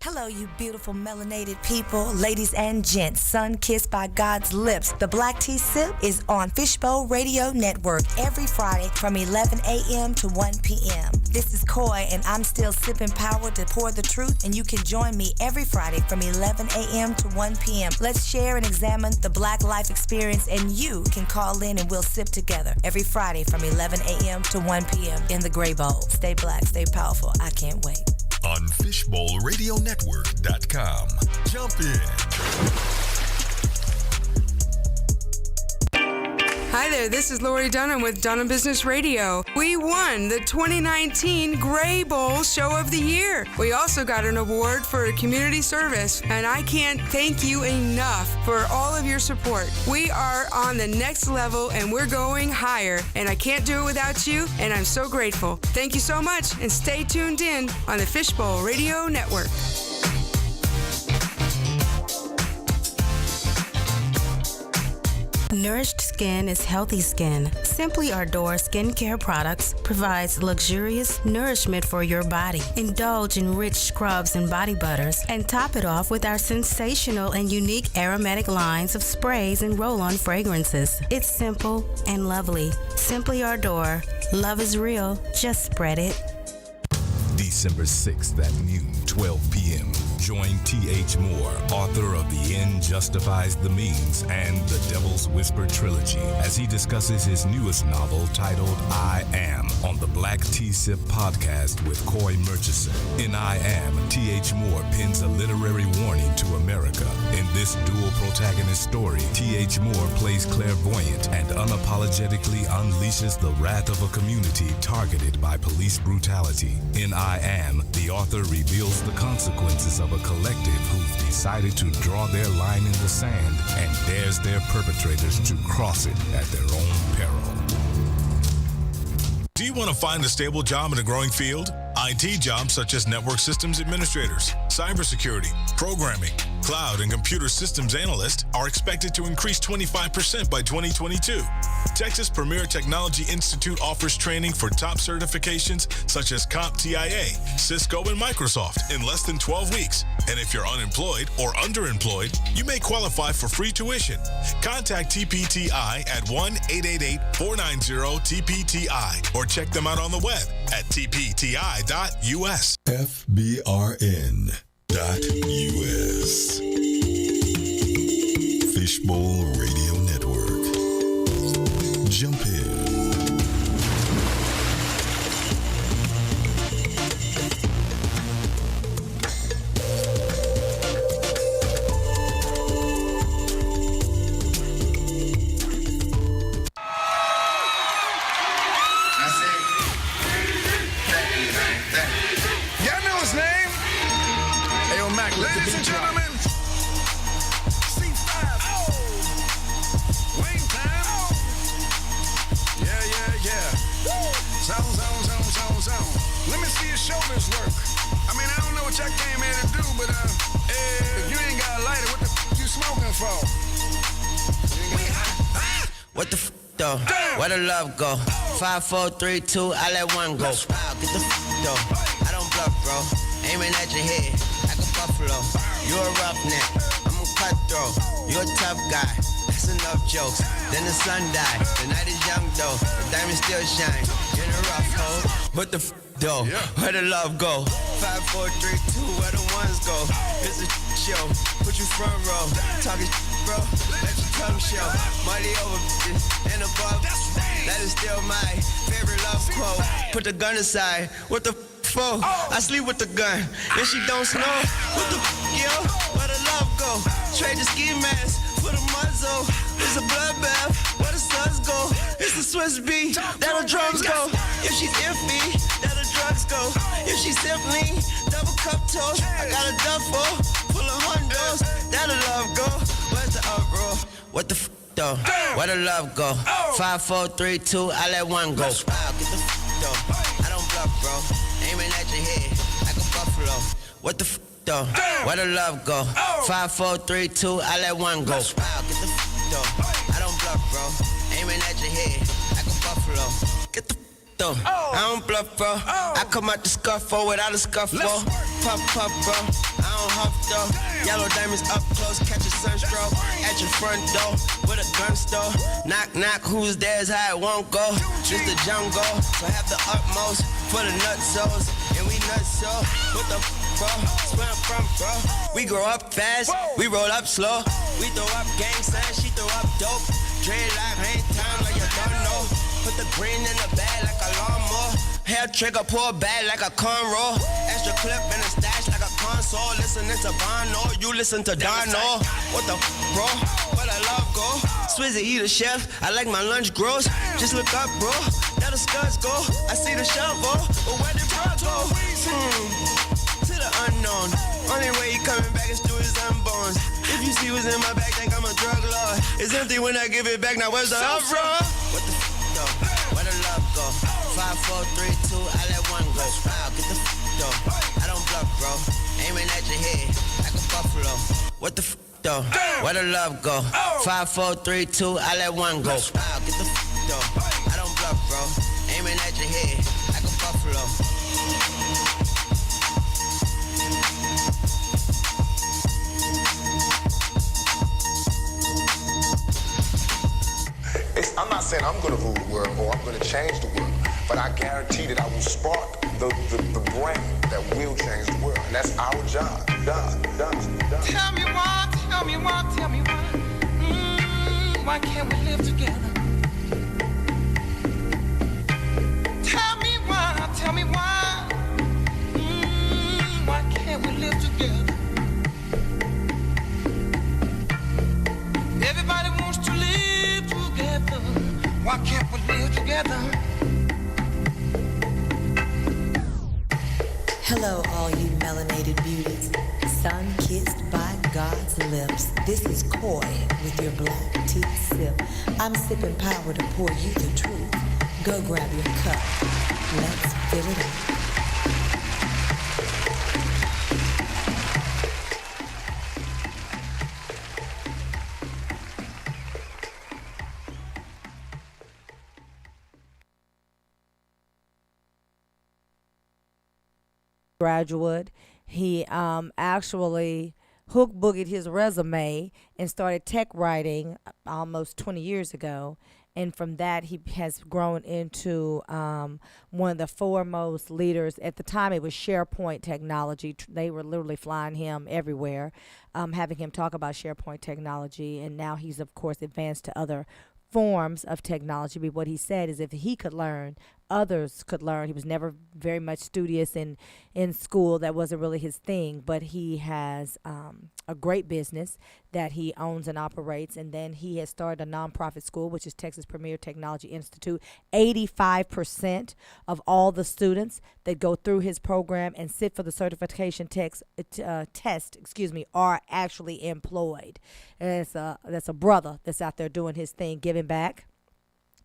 Hello, you beautiful melanated people, ladies and gents, sun-kissed by God's lips. The Black Tea Sip is on Fishbowl Radio Network every Friday from 11 a.m. to 1 p.m. This is Coy, and I'm still sipping power to pour the truth, and you can join me every Friday from 11 a.m. to 1 p.m. Let's share and examine the Black life experience, and you can call in and we'll sip together every Friday from 11 a.m. to 1 p.m. in the Gray Bowl. Stay black, stay powerful. I can't wait. On FishbowlRadioNetwork.com. Jump in. Hi there, this is Lori Dunham with Dunham Business Radio. We won the 2019 Gray Bowl Show of the Year. We also got an award for community service, and I can't thank you enough for all of your support. We are on the next level, and we're going higher, and I can't do it without you, and I'm so grateful. Thank you so much, and stay tuned in on the Fishbowl Radio Network. Nourished skin is healthy skin. Simply Ardor skincare products provides luxurious nourishment for your body. Indulge in rich scrubs and body butters and top it off with our sensational and unique aromatic lines of sprays and roll-on fragrances. It's simple and lovely. Simply Ardor. Love is real. Just spread it. December 6th at noon, 12 p.m. Join T.H. Moore, author of The End Justifies the Means and The Devil's Whisper trilogy, as he discusses his newest novel titled I Am on the Black Tea Sip podcast with Coy Murchison. In I Am, T.H. Moore pens a literary warning to America. In this dual protagonist story, T.H. Moore plays clairvoyant and unapologetically unleashes the wrath of a community targeted by police brutality. In I Am, the author reveals the consequences of a collective who've decided to draw their line in the sand and dares their perpetrators to cross it at their own peril. Do you want to find a stable job in a growing field? IT jobs such as network systems administrators, cybersecurity, programming, cloud, and computer systems analysts are expected to increase 25% by 2022. Texas Premier Technology Institute offers training for top certifications such as CompTIA, Cisco, and Microsoft in less than 12 weeks. And if you're unemployed or underemployed, you may qualify for free tuition. Contact TPTI at 1-888-490-TPTI or check them out on the web at tpti.us. FBRN.US. Fishbowl Radio Network. Jump in. Ladies and gentlemen, C5. Wing time. Yeah. Zone. Let me see your shoulders work. I mean, I don't know what y'all came here to do, but if you ain't got a lighter, what the you smoking for? What the though? Where the love go? 5, 4, 3, 2, I let one go. Wow, get the though. I don't bluff, bro. Aiming at your head. Buffalo, you a roughneck, I'm a cutthroat, you a tough guy, that's enough jokes, then the sun died, the night is young though, the diamonds still shine, in a rough hole, but the though, where the love go, 5, 4, 3, 2, where the ones go, it's a show, put you front row, talking bro, let your tongue show, money over and above, that is still my favorite love quote, put the gun aside, what the for? I sleep with the gun, and she don't snow. What the yo? Where the love go? Trade the ski mask for the muzzle. It's a bloodbath. Where the suns go? It's the Swiss beat. That the drums go. If she's iffy, that the drugs go. If she simply double cup toast, I got a duffel full of hundos. That'll love go. Where's the uproar? What the though? Where the love go? 5, 4, 3, 2, I let one go. Wow, get the though. I don't bluff, bro. Aiming at your head like a buffalo. What the though? Where the love go? 5, 4, 3, 2, I let one go. Wow, get the though. I don't bluff, bro. Aiming at your head like a buffalo. Get the though. I don't bluff, bro. I come out the scuffle without a scuffle. Puff, puff, bro. I don't huff, though. Yellow diamonds up close, catch a sunstroke. At your front door with a gun store. Knock, knock, who's there is how it won't go. Just the jungle, so have the utmost for the nutsos. And we nutso. What the bro? Swim from, bro. We grow up fast, we roll up slow. We throw up gang signs, she throw up dope. Dreadlock, hang time like you don't know. Put the green in the bag like a lawnmower. Hair trigger, pull back like a cornrow. Extra clip in a stash like a console. Listening to Bono, you listen to Darno. What the bro? Where I love go? Swizzy, he the chef. I like my lunch gross. Just look up, bro. Now the scuds go. I see the shovel, but where did bro go? To the unknown. Only way he coming back is through his unborns. If you see what's in my bag, think I'm a drug lord. It's empty when I give it back. Now where's the uproar? What the though? Where the love go? 5, 4, 3, 2, I let one go. Wow, get the though. I don't bluff, bro. Aiming at your head like a buffalo. What the though? Where the love go? 5, 4, 3, 2, I let one go. Wow, get the though. I don't bluff, bro. Aiming at your head like a buffalo. I'm not saying I'm going to rule the world or I'm going to change the world, but I guarantee that I will spark the brain that will change the world, and that's our job. Tell me why, tell me why, tell me why. Why can't we live together? Tell me why, tell me why. Why can't we live together? Everybody wants to live together. Why can't we live together? Hello, all you melanated beauties, sun-kissed by God's lips. This is Koi with your black tea sip. I'm sipping power to pour you the truth. Go grab your cup. Let's fill it up. Graduate. He actually hook boogied his resume and started tech writing almost 20 years ago. And from that, he has grown into one of the foremost leaders. At the time, it was SharePoint technology. They were literally flying him everywhere, having him talk about SharePoint technology. And now he's, of course, advanced to other forms of technology. But what he said is if he could learn, others could learn. He was never very much studious in school. That wasn't really his thing, but he has a great business that he owns and operates, and then he has started a nonprofit school, which is Texas Premier Technology Institute. 85% of all the students that go through his program and sit for the certification test, are actually employed. And that's a brother that's out there doing his thing, giving back.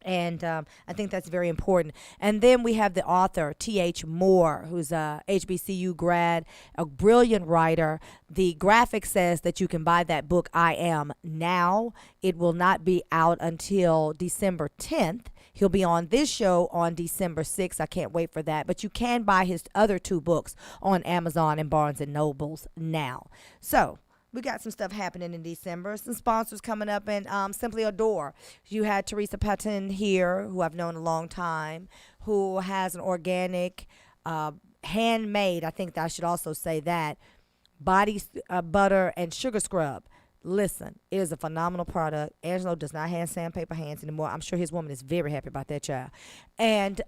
And I think that's very important. And then we have the author, T.H. Moore, who's a HBCU grad, a brilliant writer. The graphic says that you can buy that book, I Am, now. It will not be out until December 10th. He'll be on this show on December 6th. I can't wait for that. But you can buy his other 2 books on Amazon and Barnes & Nobles now. So we got some stuff happening in December. Some sponsors coming up, and Simply Adore. You had Teresa Patton here, who I've known a long time, who has an organic, handmade, I think that I should also say that, body butter and sugar scrub. Listen, it is a phenomenal product. Angelo does not hand sandpaper hands anymore. I'm sure his woman is very happy about that, child. And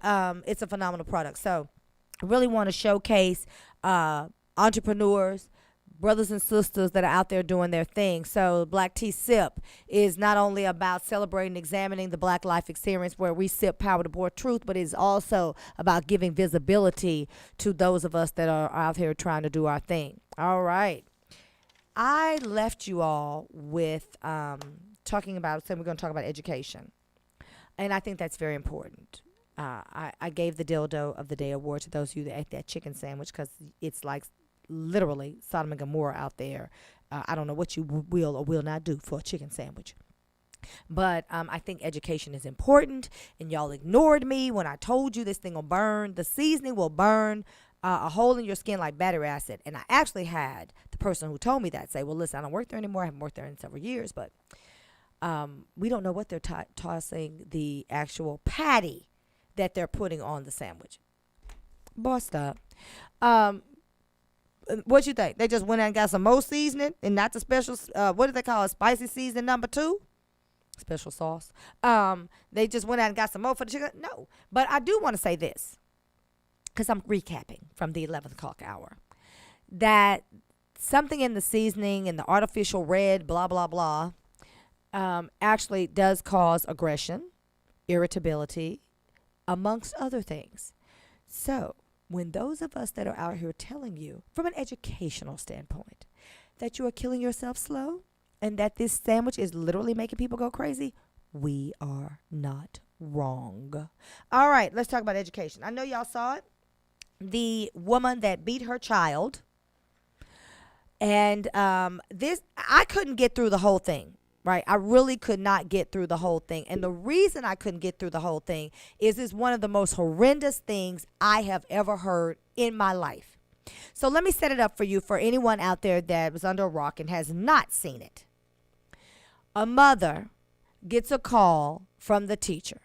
it's a phenomenal product. So I really want to showcase entrepreneurs, brothers and sisters that are out there doing their thing. So Black Tea Sip is not only about celebrating, examining the Black life experience where we sip power to pour truth, but it's also about giving visibility to those of us that are out here trying to do our thing. All right. I left you all with saying we're going to talk about education. And I think that's very important. I gave the Dildo of the Day award to those of you that ate that chicken sandwich because it's like literally Sodom and Gomorrah out there. I don't know what you will or will not do for a chicken sandwich. But I think education is important, and y'all ignored me when I told you this thing will burn. The seasoning will burn a hole in your skin like battery acid. And I actually had the person who told me that say, well, listen, I don't work there anymore. I haven't worked there in several years, but we don't know what they're tossing the actual patty that they're putting on the sandwich. Boy, stop. What you think? They just went out and got some more seasoning and not the special, what do they call it, spicy seasoning number 2? Special sauce. They just went out and got some more for the chicken? No. But I do want to say this, because I'm recapping from the 11 o'clock hour, that something in the seasoning and the artificial red, blah, blah, blah, actually does cause aggression, irritability, amongst other things. So when those of us that are out here telling you from an educational standpoint that you are killing yourself slow and that this sandwich is literally making people go crazy, we are not wrong. All right, let's talk about education. I know y'all saw it. The woman that beat her child. And this, I couldn't get through the whole thing. Right. I really could not get through the whole thing. And the reason I couldn't get through the whole thing is it's one of the most horrendous things I have ever heard in my life. So let me set it up for you, for anyone out there that was under a rock and has not seen it. A mother gets a call from the teacher,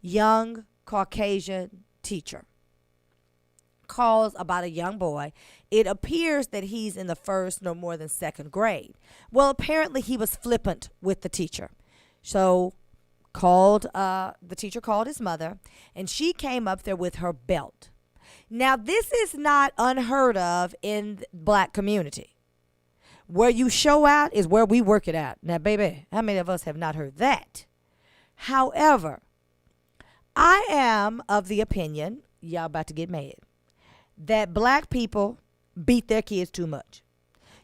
young Caucasian teacher, calls about a young boy. It appears that he's in the first, no more than second grade. Well, apparently he was flippant with the teacher. So the teacher called his mother, and she came up there with her belt. Now, this is not unheard of in the Black community. Where you show out is where we work it out. Now, baby, how many of us have not heard that? However, I am of the opinion, y'all about to get mad, that Black people beat their kids too much.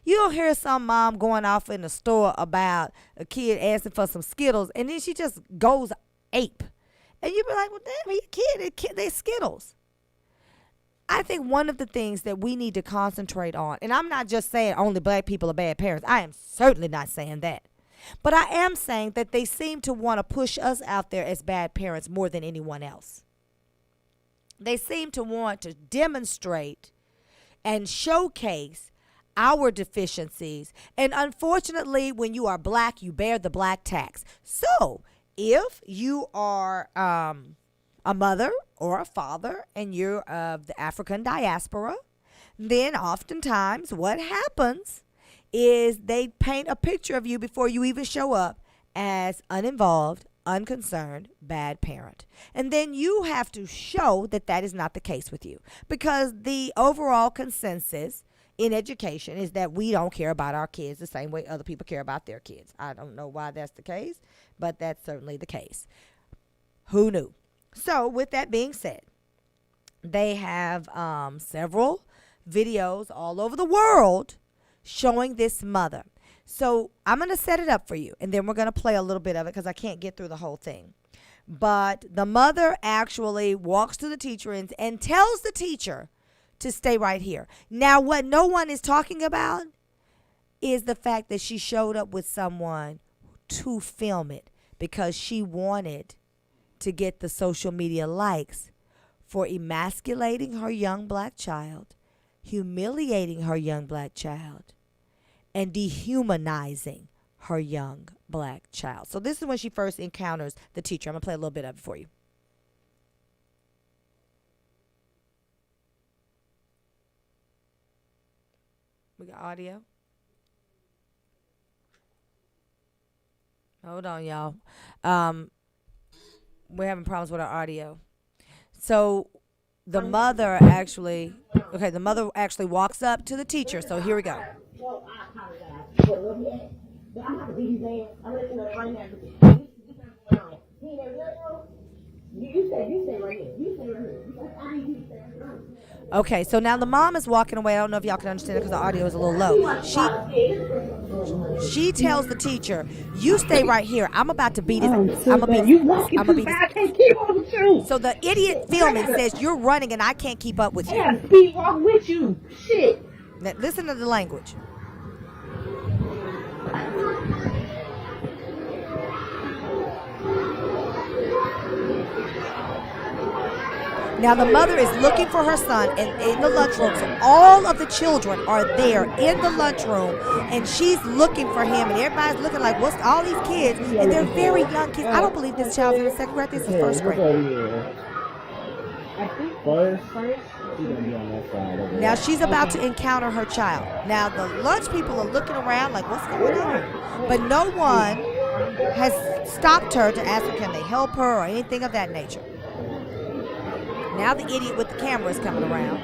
You don't hear some mom going off in the store about a kid asking for some Skittles, and then she just goes ape. And you be like, well, damn, he a kid, they're Skittles. I think one of the things that we need to concentrate on, and I'm not just saying only Black people are bad parents. I am certainly not saying that. But I am saying that they seem to want to push us out there as bad parents more than anyone else. They seem to want to demonstrate and showcase our deficiencies. And unfortunately, when you are Black, you bear the Black tax. So if you are a mother or a father and you're of the African diaspora, then oftentimes what happens is they paint a picture of you before you even show up as uninvolved, unconcerned, bad parent. And then you have to show that that is not the case with you, because the overall consensus in education is that we don't care about our kids the same way other people care about their kids. I don't know why that's the case, but that's certainly the case. Who knew? So with that being said, they have several videos all over the world showing this mother. So I'm going to set it up for you, and then we're going to play a little bit of it because I can't get through the whole thing. But the mother actually walks to the teacher and tells the teacher to stay right here. Now, what no one is talking about is the fact that she showed up with someone to film it because she wanted to get the social media likes for emasculating her young Black child, humiliating her young Black child, and dehumanizing her young Black child. So this is when she first encounters the teacher. I'm going to play a little bit of it for you. We got audio. Hold on, y'all. We're having problems with our audio. So the mother actually walks up to the teacher. So here we go. So I apologize for what he had. But I'm about to beat his ass. I'm gonna let you know that right now. This is going on. He ain't never done. You stay right here. You stay right here. Because I need you to stay right here. Okay, so now the mom is walking away. I don't know if y'all can understand it because the audio is a little low. She tells the teacher, "You stay right here. I'm about to beat his. I'm gonna beat. I'm gonna beat his." I can't keep up with you. So the idiot filming says you're running and I can't keep up with you. I gotta speed walk with you. Shit. Now, listen to the language. Now the mother is looking for her son in the lunchroom. So all of the children are there in the lunchroom, and she's looking for him, and everybody's looking like, what's all these kids? And they're very young kids. I don't believe this child's in the second grade. This is first grade. Now she's about to encounter her child. Now the lunch people are looking around like, what's going on? But no one has stopped her to ask her, can they help her or anything of that nature. Now the idiot with the camera is coming around.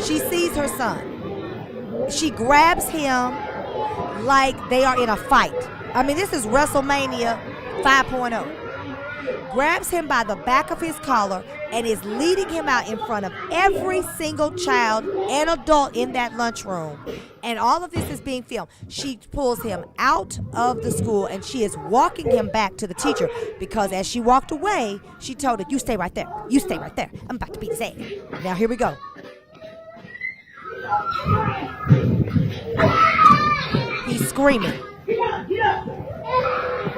She sees her son. She grabs him like they are in a fight. I mean, this is WrestleMania 5.0. Grabs him by the back of his collar and is leading him out in front of every single child and adult in that lunchroom. And all of this is being filmed. She pulls him out of the school and she is walking him back to the teacher because as she walked away, she told her, you stay right there. You stay right there. I'm about to beat his ass. Now here we go. He's screaming. Get up, get up.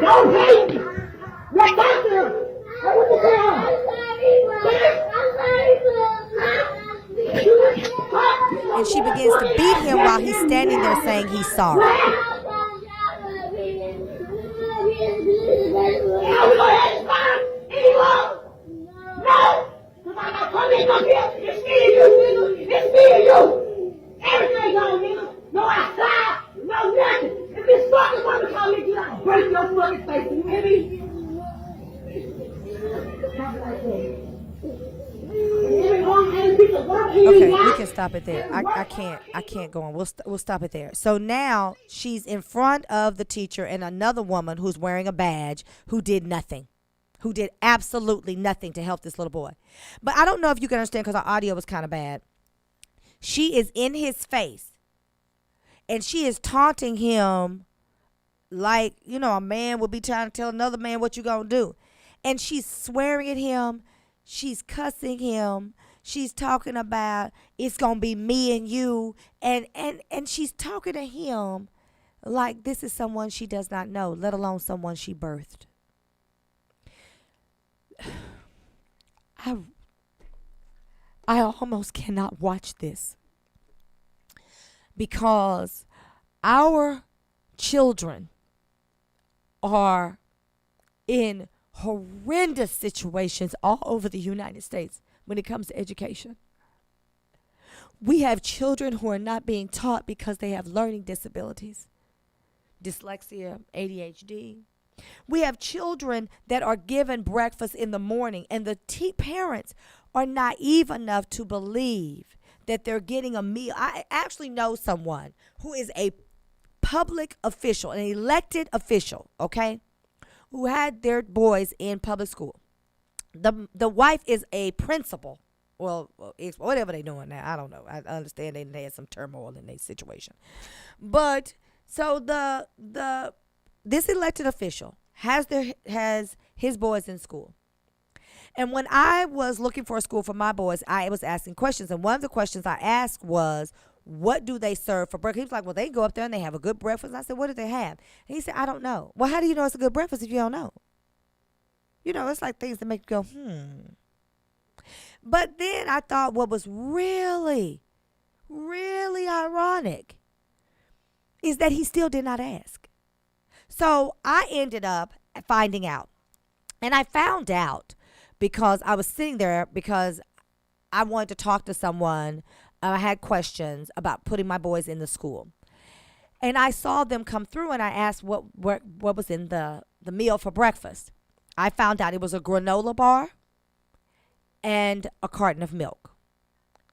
Don't hate me. Let's talk to him. What the hell? And she begins to beat him while he's standing there saying he's sorry. It's me and you. Everything on, nigga. No outside, no nothing. If this fucking woman come in, you I'll break your fucking face. You hear me? Okay, we can stop it there. I can't go on. We'll stop it there. So now she's in front of the teacher and another woman who's wearing a badge who did nothing. Who did absolutely nothing to help this little boy. But I don't know if you can understand because our audio was kind of bad. She is in his face. And she is taunting him like, you know, a man would be trying to tell another man what you gonna do. And she's swearing at him. She's cussing him. She's talking about it's gonna be me and you. And she's talking to him like this is someone she does not know, let alone someone she birthed. I almost cannot watch this because our children are in horrendous situations all over the United States when it comes to education. We have children who are not being taught because they have learning disabilities, dyslexia, ADHD. We have children that are given breakfast in the morning, and the parents are naive enough to believe that they're getting a meal. I actually know someone who is a public official, an elected official, okay, who had their boys in public school. The wife is a principal. Well, it's whatever they're doing now. I don't know. I understand they had some turmoil in their situation. But so this elected official has his boys in school. And when I was looking for a school for my boys, I was asking questions. And one of the questions I asked was, what do they serve for breakfast? He was like, well, they go up there and they have a good breakfast. I said, what do they have? And he said, I don't know. Well, how do you know it's a good breakfast if you don't know? You know, it's like things that make you go, But then I thought what was really, really ironic is that he still did not ask. So I ended up finding out. And I found out because I was sitting there because I wanted to talk to someone. I had questions about putting my boys in the school. And I saw them come through and I asked what was in the meal for breakfast. I found out it was a granola bar and a carton of milk.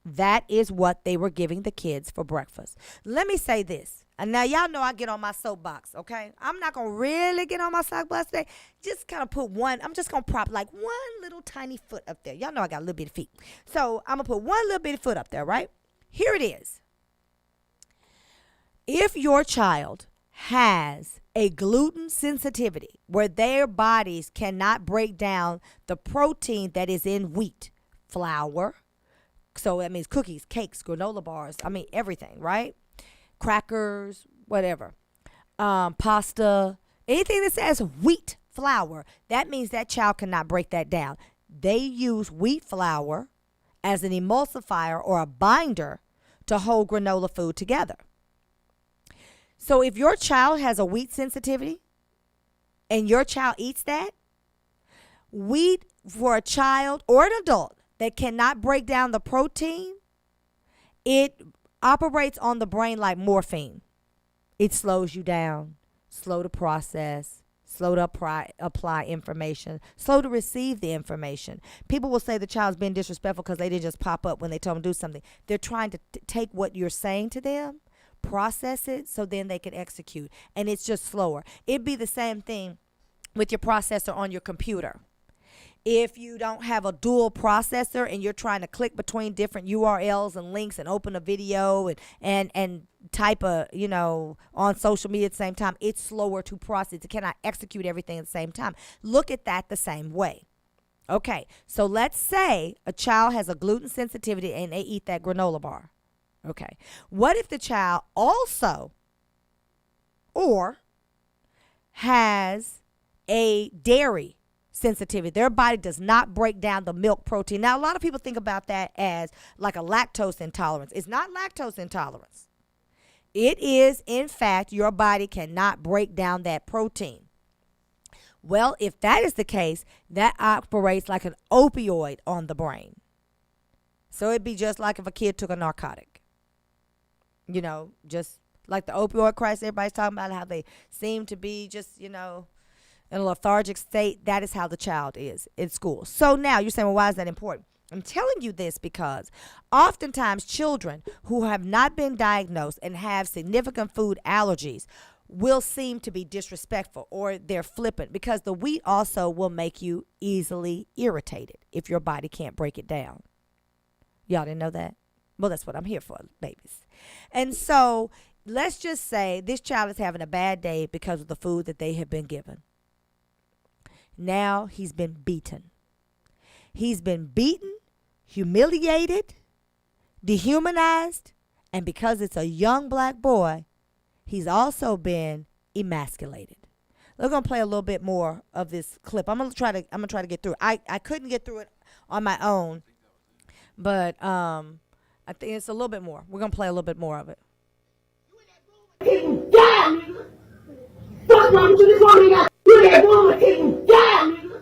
That is what they were giving the kids for breakfast. Let me say this. And now y'all know I get on my soapbox, okay? I'm not going to really get on my soapbox today. Just kind of put one, I'm just going to prop like one little tiny foot up there. Y'all know I got a little bit of feet. So I'm going to put one little bit of foot up there, right? Here it is. If your child has a gluten sensitivity where their bodies cannot break down the protein that is in wheat, flour, so that means cookies, cakes, granola bars, I mean everything, right? Crackers, whatever, pasta, anything that says wheat flour, that means that child cannot break that down. They use wheat flour as an emulsifier or a binder to hold granola food together. So if your child has a wheat sensitivity and your child eats that, wheat for a child or an adult that cannot break down the protein, it operates on the brain like morphine. It slows you down, slow to process, slow to apply information, slow to receive the information. People will say the child's being disrespectful because they didn't just pop up when they told them to do something. They're trying to take what you're saying to them, process it, so then they can execute. And it's just slower. It'd be the same thing with your processor on your computer. If you don't have a dual processor and you're trying to click between different URLs and links and open a video and type on social media at the same time, it's slower to process. It cannot execute everything at the same time. Look at that the same way. Okay, so let's say a child has a gluten sensitivity and they eat that granola bar. Okay, what if the child also has a dairy sensitivity? Their body does not break down the milk protein. Now, a lot of people think about that as like a lactose intolerance. It's not lactose intolerance. It is, in fact, your body cannot break down that protein. Well, if that is the case, that operates like an opioid on the brain. So it'd be just like if a kid took a narcotic. Just like the opioid crisis, everybody's talking about how they seem to be just, in a lethargic state. That is how the child is in school. So now you're saying, well, why is that important? I'm telling you this because oftentimes children who have not been diagnosed and have significant food allergies will seem to be disrespectful or they're flippant because the wheat also will make you easily irritated if your body can't break it down. Y'all didn't know that? Well, that's what I'm here for, babies. And so let's just say this child is having a bad day because of the food that they have been given. Now he's been beaten. He's been beaten, humiliated, dehumanized, and because it's a young black boy, he's also been emasculated. We're gonna play a little bit more of this clip. I'm gonna try to get through it. I couldn't get through it on my own, but I think it's a little bit more. We're gonna play a little bit more of it. Taking down, nigga. Fuck wrong with you? This woman ain't got you in that room and taking down, nigga.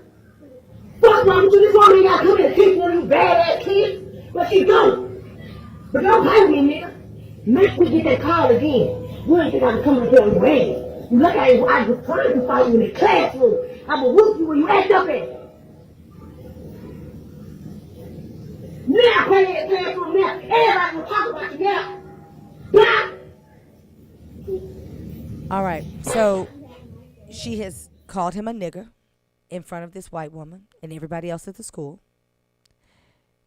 Fuck wrong with you? This woman ain't got you in the kitchen with you bad ass kids. But she don't. But don't play with me, nigga. Make me get that call again. You ain't think I'm coming here with your ass. You look at it, I was trying to fight you in the classroom. I will whoop you when you act up at. Now play that classroom now. Everybody will talk about you now. Blah. All right, so she has called him a nigger in front of this white woman and everybody else at the school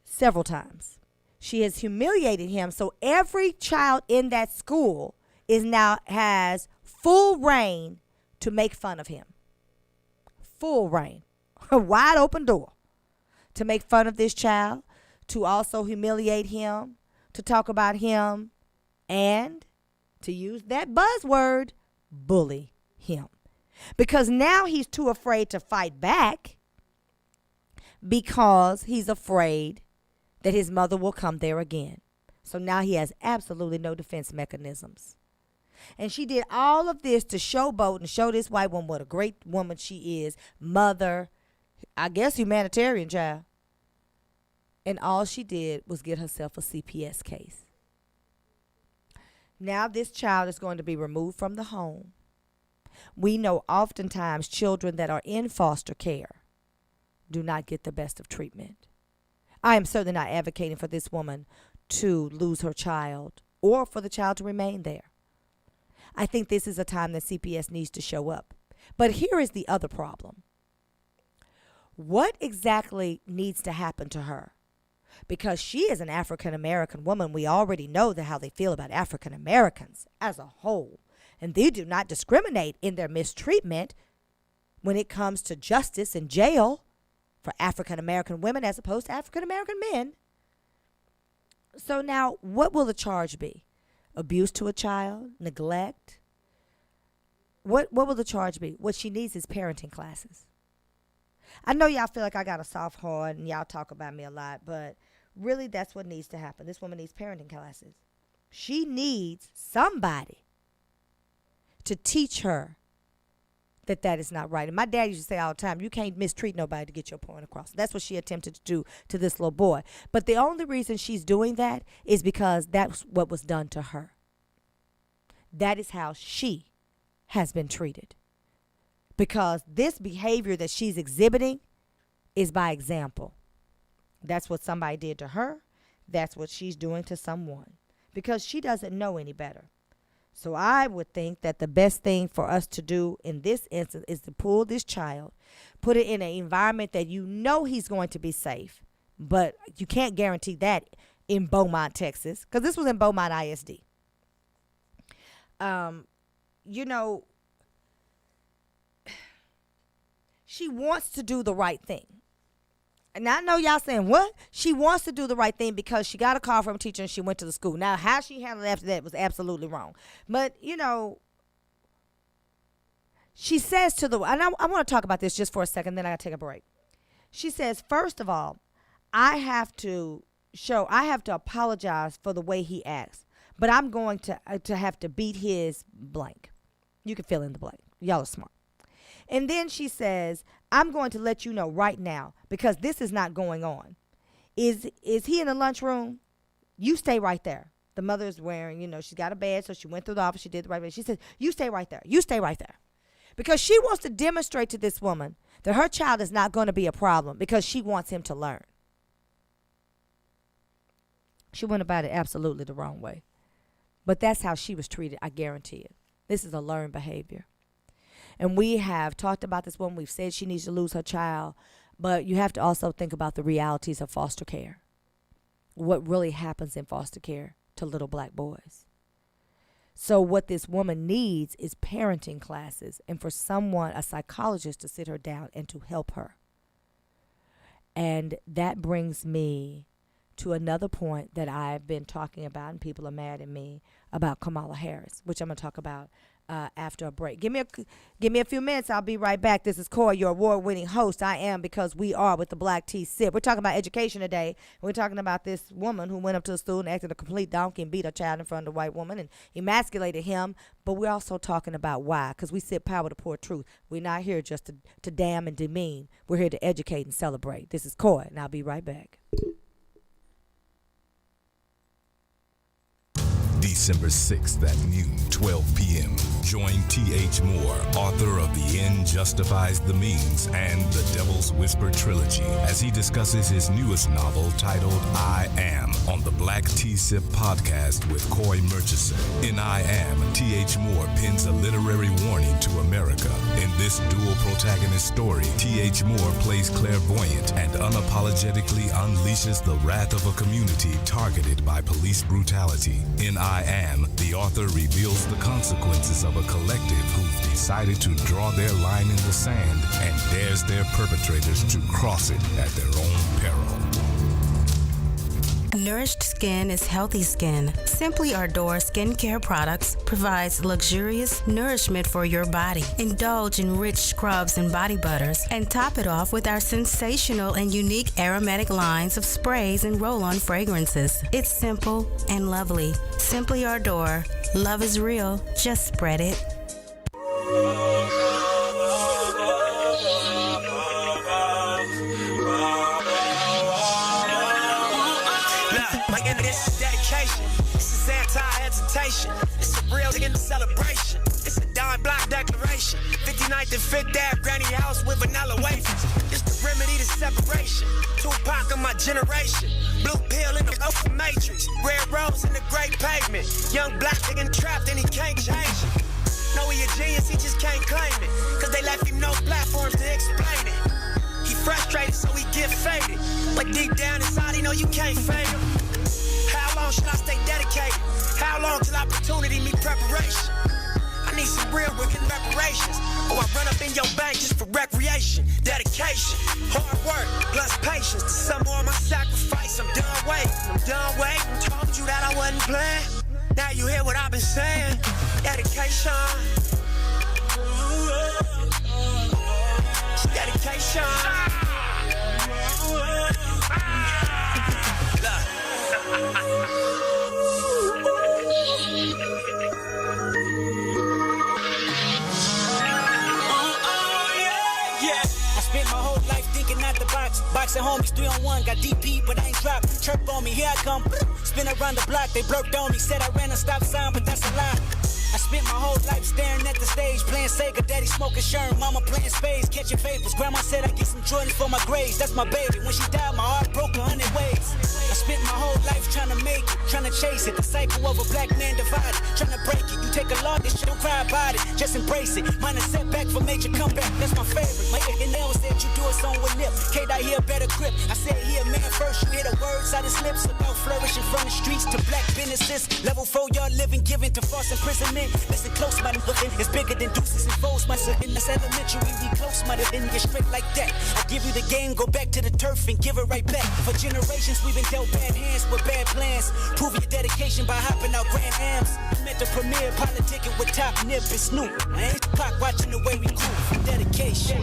several times. She has humiliated him, so every child in that school has full reign to make fun of him. Full reign, a wide open door to make fun of this child, to also humiliate him, to talk about him, and to use that buzzword, bully him. Because now he's too afraid to fight back because he's afraid that his mother will come there again. So now he has absolutely no defense mechanisms. And she did all of this to showboat and show this white woman what a great woman she is, mother, I guess humanitarian child. And all she did was get herself a CPS case. Now this child is going to be removed from the home. We know oftentimes children that are in foster care do not get the best of treatment. I am certainly not advocating for this woman to lose her child or for the child to remain there. I think this is a time that CPS needs to show up. But here is the other problem. What exactly needs to happen to her? Because she is an African American woman. We already know how they feel about African Americans as a whole. And they do not discriminate in their mistreatment when it comes to justice in jail for African American women as opposed to African American men. So now, what will the charge be? Abuse to a child? Neglect? What will the charge be? What she needs is parenting classes. I know y'all feel like I got a soft heart and y'all talk about me a lot, but really that's what needs to happen. This woman needs parenting classes. She needs somebody to teach her that is not right. And my dad used to say all the time, you can't mistreat nobody to get your point across. That's what she attempted to do to this little boy. But the only reason she's doing that is because that's what was done to her. That is how she has been treated. Because this behavior that she's exhibiting is by example. That's what somebody did to her. That's what she's doing to someone. Because she doesn't know any better. So I would think that the best thing for us to do in this instance is to pull this child, put it in an environment that you know he's going to be safe. But you can't guarantee that in Beaumont, Texas. Because this was in Beaumont ISD. She wants to do the right thing. And I know y'all saying, what? She wants to do the right thing because she got a call from a teacher and she went to the school. Now, how she handled it after that was absolutely wrong. But, she says to the, and I want to talk about this just for a second, then I got to take a break. She says, first of all, I have to apologize for the way he acts. But I'm going to have to beat his blank. You can fill in the blank. Y'all are smart. And then she says, I'm going to let you know right now because this is not going on. Is he in the lunchroom? You stay right there. The mother's wearing, she's got a badge, so she went through the office. She did the right thing. She says, you stay right there. You stay right there. Because she wants to demonstrate to this woman that her child is not going to be a problem because she wants him to learn. She went about it absolutely the wrong way. But that's how she was treated, I guarantee it. This is a learned behavior. And we have talked about this woman. We've said she needs to lose her child. But you have to also think about the realities of foster care. What really happens in foster care to little black boys. So what this woman needs is parenting classes and for someone, a psychologist, to sit her down and to help her. And that brings me to another point that I've been talking about, and people are mad at me about Kamala Harris, which I'm going to talk about after a break. Give me a few minutes. I'll be right back. This is Coy, your award-winning host. I am because we are with the Black Tea Sip. We're talking about education today. We're talking about this woman who went up to the school and acted a complete donkey and beat her child in front of the white woman and emasculated him. But we're also talking about why, because we sip power to pour truth. We're not here just to damn and demean. We're here to educate and celebrate. This is Coy, and I'll be right back. December 6th at noon, 12 p.m. Join T.H. Moore, author of The End Justifies the Means and The Devil's Whisper trilogy, as he discusses his newest novel titled I Am on the Black Tea Sip podcast with Coy Murchison. In I Am, T.H. Moore pens a literary warning to America. In this dual protagonist story, T.H. Moore plays clairvoyant and unapologetically unleashes the wrath of a community targeted by police brutality. In I Am, the author reveals the consequences of a collective who've decided to draw their line in the sand and dares their perpetrators to cross it at their own peril. Nourished skin is healthy skin. Simply Ardor skincare products provides luxurious nourishment for your body. Indulge in rich scrubs and body butters and top it off with our sensational and unique aromatic lines of sprays and roll-on fragrances. It's simple and lovely. Simply Ardor. Love is real. Just spread it. This is anti-hesitation. It's a real celebration. It's a dime block declaration. 59th and 5th Ave, granny house with vanilla wafers. It's the remedy to separation. Tupac of my generation. Blue pill in the open matrix. Red rose in the great pavement. Young black nigga trapped and he can't change it. Know he a genius, he just can't claim it. Cause they left him no platforms to explain it. He frustrated, so he get faded. But deep down inside, he know you can't fade him. How long should I stay dedicated? How long till opportunity meet preparation? I need some real work and reparations. Or I run up in your bank just for recreation. Dedication, hard work, plus patience. To some more of my sacrifice, I'm done waiting. Told you that I wasn't playing. Now you hear what I've been saying. Dedication. Dedication. Boxing homies 3-on-1, got DP, but I ain't dropped. Chirp on me, here I come. Spin around the block, they blurred on me. Said I ran a stop sign, but that's a lie. I spent my whole life staring at the stage, playing Sega, daddy smoking Sherm, mama playing spades, catching vapors. Grandma said I get some Jordans for my grades, that's my baby. When she died, my heart broke 100 ways. I spent my whole life trying to make it, trying to chase it. The cycle of a black man divided, trying to break it. You take a long, this shit, don't cry about it, just embrace it. Mine a setback for major comeback, that's my favorite. My L said you do a song with Nip, K-Dot here better grip. I said he a man first, you hear the words out his lips about flourishing from the streets to black businesses. Level 4, y'all living, giving to false imprisonment. Listen close, my nigga, it's bigger than deuces and foes. My son in this elementary, we close, my nigga, get straight like that. I give you the game, go back to the turf and give it right back. For generations, we've been dealt bad hands with bad plans. Prove your dedication by hopping out Grand Ams. I'm at the premiere, politicking with Top Nip and Snoop. I ain't Pac watching the way we groove. Dedication.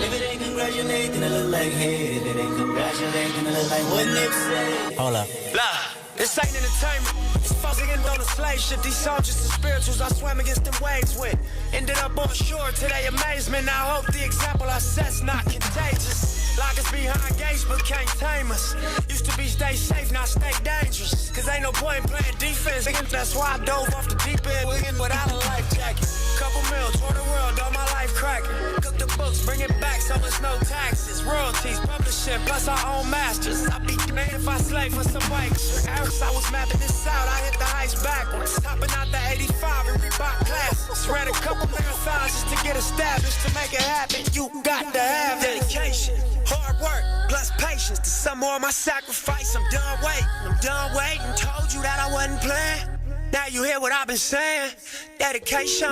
If it ain't congratulating, it look like hate. If it ain't congratulating, it look like what Nip said. Hold up. Blah. This ain't entertainment. It's fucking on a slave ship. These soldiers and spirituals I swam against them waves with. Ended up on shore to their amazement. I hope the example I set's not contagious. Lock us behind gates but can't tame us. Used to be stay safe, now stay dangerous. Cause ain't no point in playing defense. That's why I dove off the deep end without a life jacket. Couple mil, tour the world, all my life cracking. Cook the books, bring it back so there's no taxes. Royalties, publishing, plus our own masters. I'd be made if I slave for some bikes. I was mapping this out, I hit the heights backwards. Hopping out the 85 and Reebok classes. Ran a couple marathons just to get established. To make it happen, you got to have dedication. Hard work, plus patience. To some more of my sacrifice, I'm done waiting. Told you that I wasn't playing. Now you hear what I've been saying. Dedication.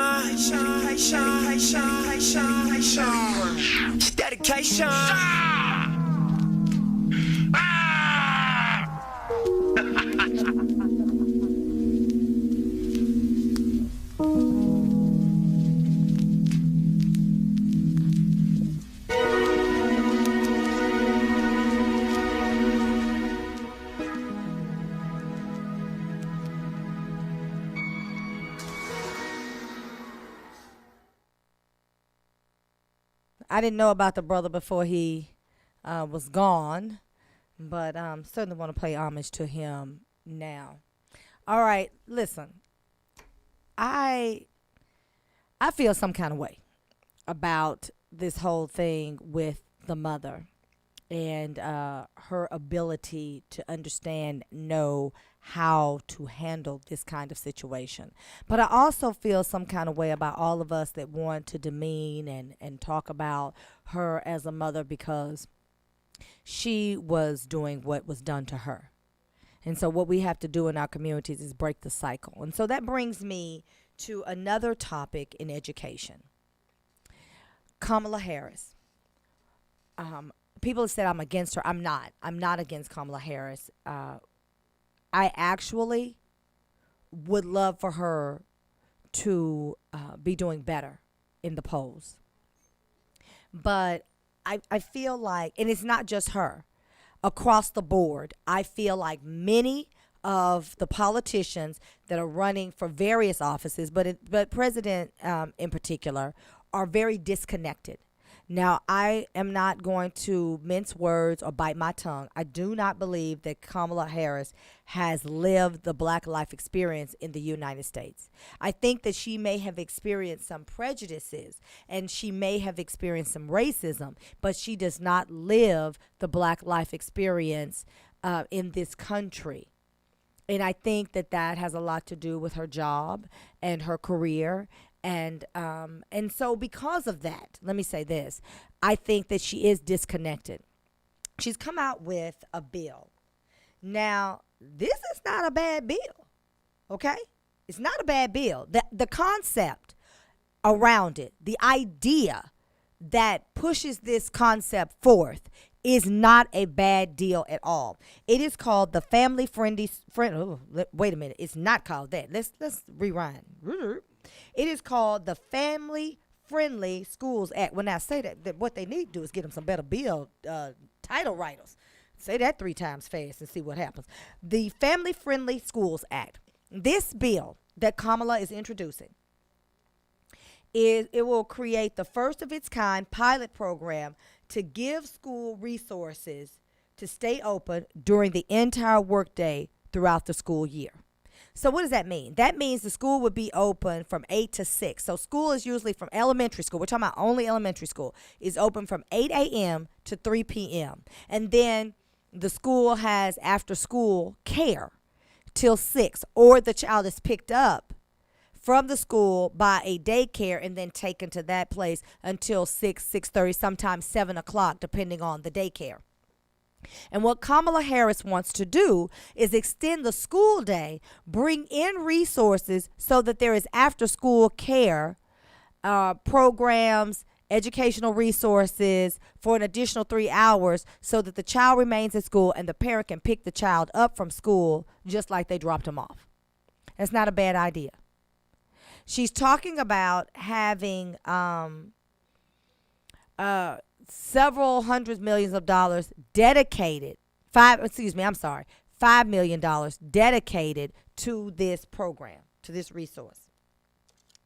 Dedication. I didn't know about the brother before he was gone, but certainly want to pay homage to him now. All right, listen. I feel some kind of way about this whole thing with the mother and her ability to understand, know how to handle this kind of situation. But I also feel some kind of way about all of us that want to demean and talk about her as a mother because she was doing what was done to her. And so what we have to do in our communities is break the cycle. And so that brings me to another topic in education. Kamala Harris. People have said I'm against her. I'm not. I'm not against Kamala Harris. I actually would love for her to be doing better in the polls. But I feel like, and it's not just her, across the board, I feel like many of the politicians that are running for various offices, but President in particular, are very disconnected. Now, I am not going to mince words or bite my tongue. I do not believe that Kamala Harris has lived the Black life experience in the United States. I think that she may have experienced some prejudices and she may have experienced some racism, but she does not live the Black life experience in this country. And I think that that has a lot to do with her job and her career. And so because of that, let me say this, I think that she is disconnected. She's come out with a bill. Now, this is not a bad bill, okay? It's not a bad bill. The concept around it, the idea that pushes this concept forth is not a bad deal at all. It is called the Family Friendly wait a minute, it's not called that. Let's rewind. It is called the Family Friendly Schools Act. When I say that what they need to do is get them some better bill title writers. Say that 3 times fast and see what happens. The Family Friendly Schools Act. This bill that Kamala is introducing, it will create the first of its kind pilot program to give school resources to stay open during the entire workday throughout the school year. So what does that mean? That means the school would be open from 8 to 6. So school is usually from elementary school. We're talking about only elementary school. Is open from 8 a.m. to 3 p.m. And then the school has after school care till 6, or the child is picked up from the school by a daycare and then taken to that place until 6:30, sometimes 7 o'clock, depending on the daycare. And what Kamala Harris wants to do is extend the school day, bring in resources so that there is after school care programs, educational resources for an additional 3 hours so that the child remains at school and the parent can pick the child up from school just like they dropped him off. That's not a bad idea. She's talking about having several hundred millions of dollars dedicated, $5 million dedicated to this program, to this resource.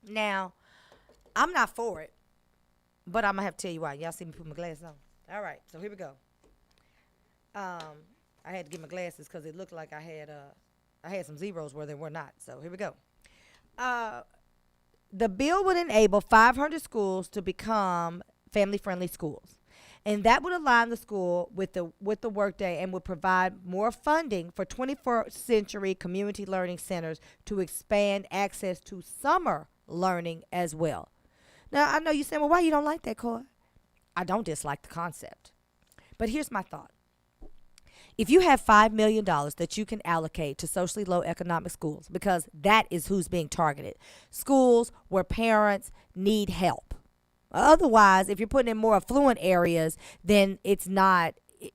Now, I'm not for it, but I'm going to have to tell you why. Y'all see me put my glasses on? All right, so here we go. I had to get my glasses because it looked like I had some zeros where there were not. So here we go. The bill would enable 500 schools to become family-friendly schools. And that would align the school with the workday and would provide more funding for 21st century community learning centers to expand access to summer learning as well. Now, I know you're saying, well, why you don't like that, Coy? I don't dislike the concept. But here's my thought. If you have $5 million that you can allocate to socially low economic schools, because that is who's being targeted, schools where parents need help. Otherwise, if you're putting in more affluent areas, then it's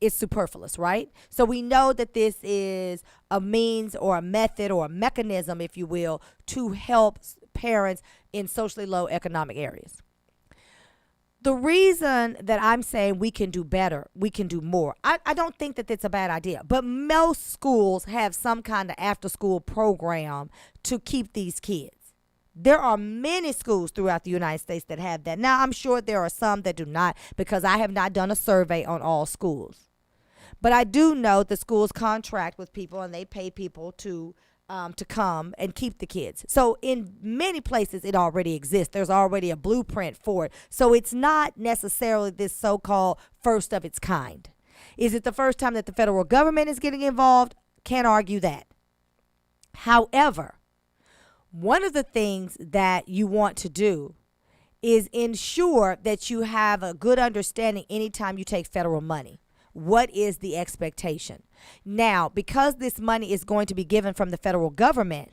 superfluous, right? So we know that this is a means or a method or a mechanism, if you will, to help parents in socially low economic areas. The reason that I'm saying we can do better, we can do more, I don't think that that's a bad idea. But most schools have some kind of after-school program to keep these kids. There are many schools throughout the United States that have that. Now, I'm sure there are some that do not, because I have not done a survey on all schools. But I do know that schools contract with people and they pay people to come and keep the kids. So in many places it already exists. There's already a blueprint for it. So it's not necessarily this so-called first of its kind. Is it the first time that the federal government is getting involved? Can't argue that. However, one of the things that you want to do is ensure that you have a good understanding anytime you take federal money. What is the expectation? Now, because this money is going to be given from the federal government,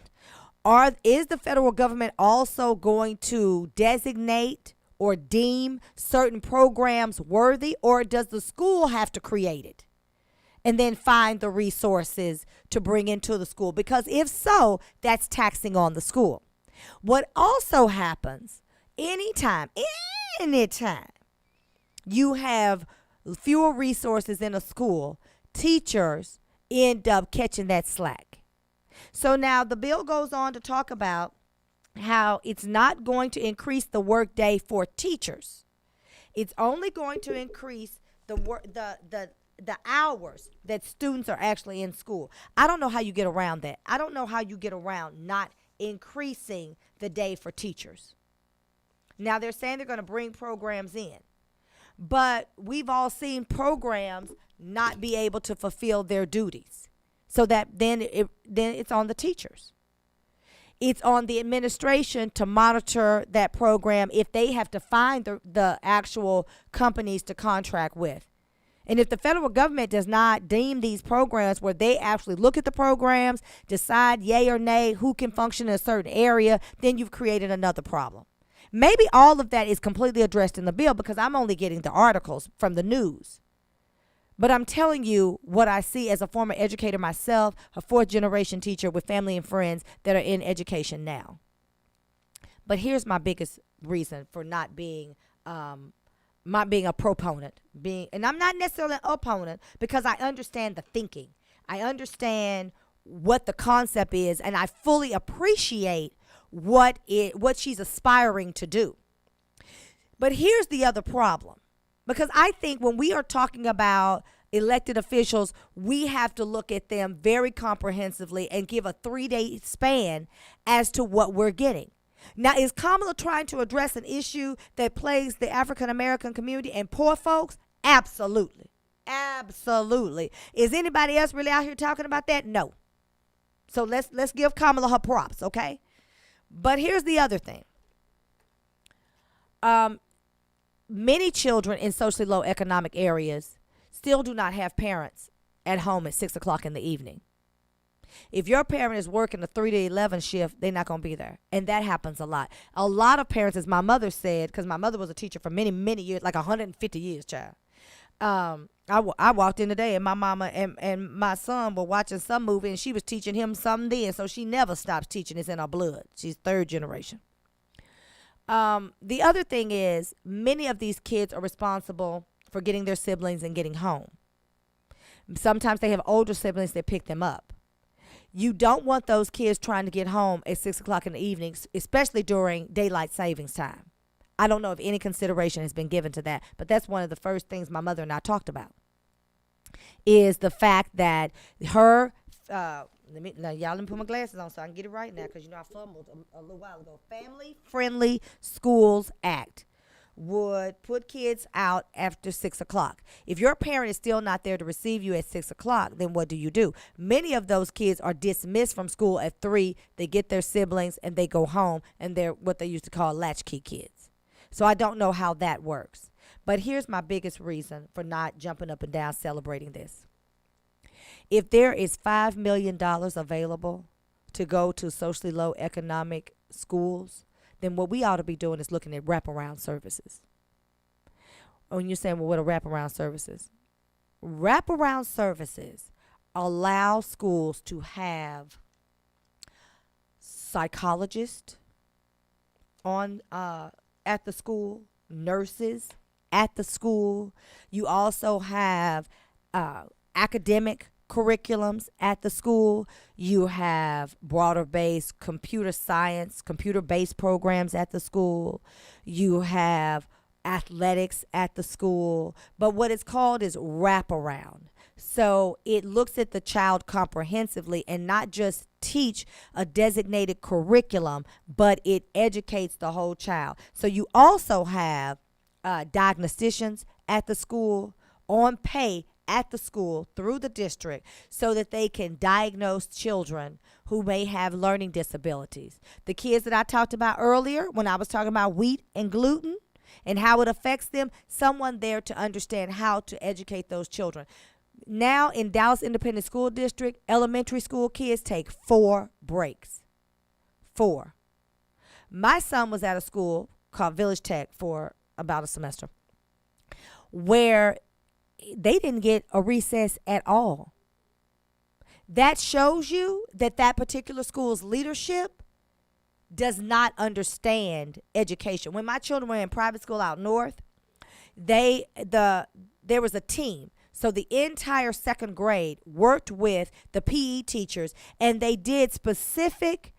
is the federal government also going to designate or deem certain programs worthy, or does the school have to create it and then find the resources to bring into the school? Because if so, that's taxing on the school. What also happens anytime you have fewer resources in a school, teachers end up catching that slack. So now the bill goes on to talk about how it's not going to increase the workday for teachers. It's only going to increase the hours that students are actually in school. I don't know how you get around that. I don't know how you get around not increasing the day for teachers. Now they're saying they're going to bring programs in. But we've all seen programs not be able to fulfill their duties. So that then it's on the teachers. It's on the administration to monitor that program if they have to find the actual companies to contract with. And if the federal government does not deem these programs where they actually look at the programs, decide yay or nay who can function in a certain area, then you've created another problem. Maybe all of that is completely addressed in the bill because I'm only getting the articles from the news. But I'm telling you what I see as a former educator myself, a fourth generation teacher with family and friends that are in education now. But here's my biggest reason for not being a proponent, and I'm not necessarily an opponent because I understand the thinking. I understand what the concept is, and I fully appreciate what she's aspiring to do. But here's the other problem. Because I think when we are talking about elected officials, we have to look at them very comprehensively and give a 3-day span as to what we're getting. Now, is Kamala trying to address an issue that plagues the African American community and poor folks? Absolutely. Absolutely. Is anybody else really out here talking about that? No. So let's give Kamala her props, okay? But here's the other thing. Many children in socially low economic areas still do not have parents at home at 6 o'clock in the evening. If your parent is working a 3 to 11 shift, they're not going to be there. And that happens a lot. A lot of parents, as my mother said, because my mother was a teacher for many, many years, like 150 years, child. I walked in today and my mama and my son were watching some movie and she was teaching him something then. So she never stops teaching. It's in her blood. She's third generation. The other thing is many of these kids are responsible for getting their siblings and getting home. Sometimes they have older siblings that pick them up. You don't want those kids trying to get home at 6 o'clock in the evening, especially during daylight savings time. I don't know if any consideration has been given to that, but that's one of the first things my mother and I talked about is the fact that her, y'all let me put my glasses on so I can get it right now because, I fumbled a little while ago. Family Friendly Schools Act would put kids out after 6 o'clock. If your parent is still not there to receive you at 6 o'clock, then what do? Many of those kids are dismissed from school at 3. They get their siblings and they go home, and they're what they used to call latchkey kids. So I don't know how that works. But here's my biggest reason for not jumping up and down celebrating this. If there is $5 million available to go to socially low economic schools, then what we ought to be doing is looking at wraparound services. When you're saying, well, what are wraparound services? Wraparound services allow schools to have psychologists at the school, nurses at the school. You also have academic curriculums at the school. You have broader-based computer science, computer-based programs at the school. You have athletics at the school. But what it's called is wraparound. So it looks at the child comprehensively and not just teach a designated curriculum, but it educates the whole child. So you also have diagnosticians at the school on pay at the school through the district so that they can diagnose children who may have learning disabilities. The kids that I talked about earlier when I was talking about wheat and gluten and how it affects them, someone there to understand how to educate those children. Now in Dallas Independent School District, elementary school kids take 4 breaks. 4. My son was at a school called Village Tech for about a semester where they didn't get a recess at all. That shows you that that particular school's leadership does not understand education. When my children were in private school out north, there was a team. So the entire second grade worked with the PE teachers, and they did specific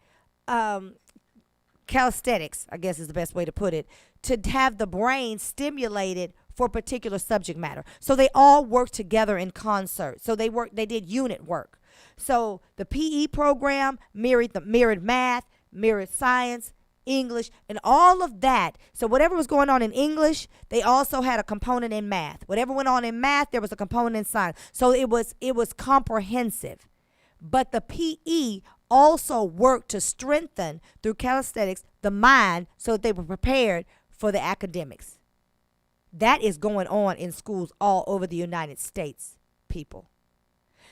calisthenics, I guess is the best way to put it, to have the brain stimulated for particular subject matter. So they all worked together in concert. So they did unit work. So the PE program mirrored math, mirrored science, English, and all of that. So whatever was going on in English, they also had a component in math. Whatever went on in math, there was a component in science. So it was comprehensive. But the PE also worked to strengthen through calisthenics the mind so that they were prepared for the academics. That is going on in schools all over the United States, people.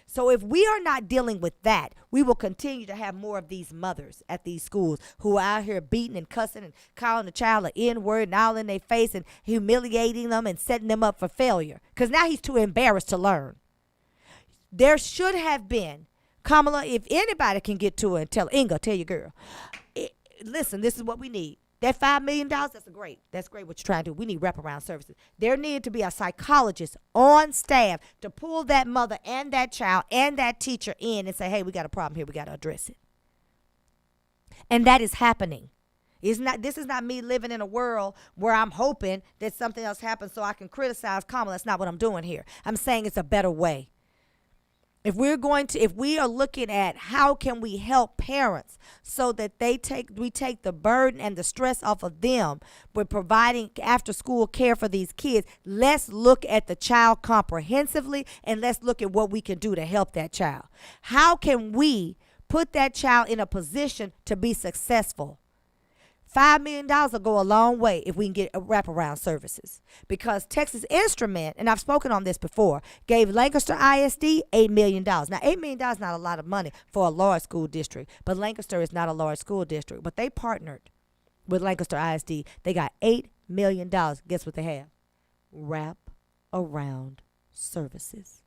So if we are not dealing with that, we will continue to have more of these mothers at these schools who are out here beating and cussing and calling the child an N-word and all in their face and humiliating them and setting them up for failure. Because now he's too embarrassed to learn. There should have been, Kamala, if anybody can get to her and tell your girl, listen, this is what we need. That $5 million, that's great what you're trying to do. We need wraparound services. There needed to be a psychologist on staff to pull that mother and that child and that teacher in and say, hey, we got a problem here. We got to address it. And that is happening. This is not me living in a world where I'm hoping that something else happens so I can criticize Kamala. That's not what I'm doing here. I'm saying it's a better way. If we are looking at how can we help parents so that we take the burden and the stress off of them with providing after school care for these kids, let's look at the child comprehensively and let's look at what we can do to help that child. How can we put that child in a position to be successful? $5 million will go a long way if we can get wraparound services. Because Texas Instrument, and I've spoken on this before, gave Lancaster ISD $8 million. Now, $8 million is not a lot of money for a large school district, but Lancaster is not a large school district. But they partnered with Lancaster ISD. They got $8 million. Guess what they have? Wraparound services.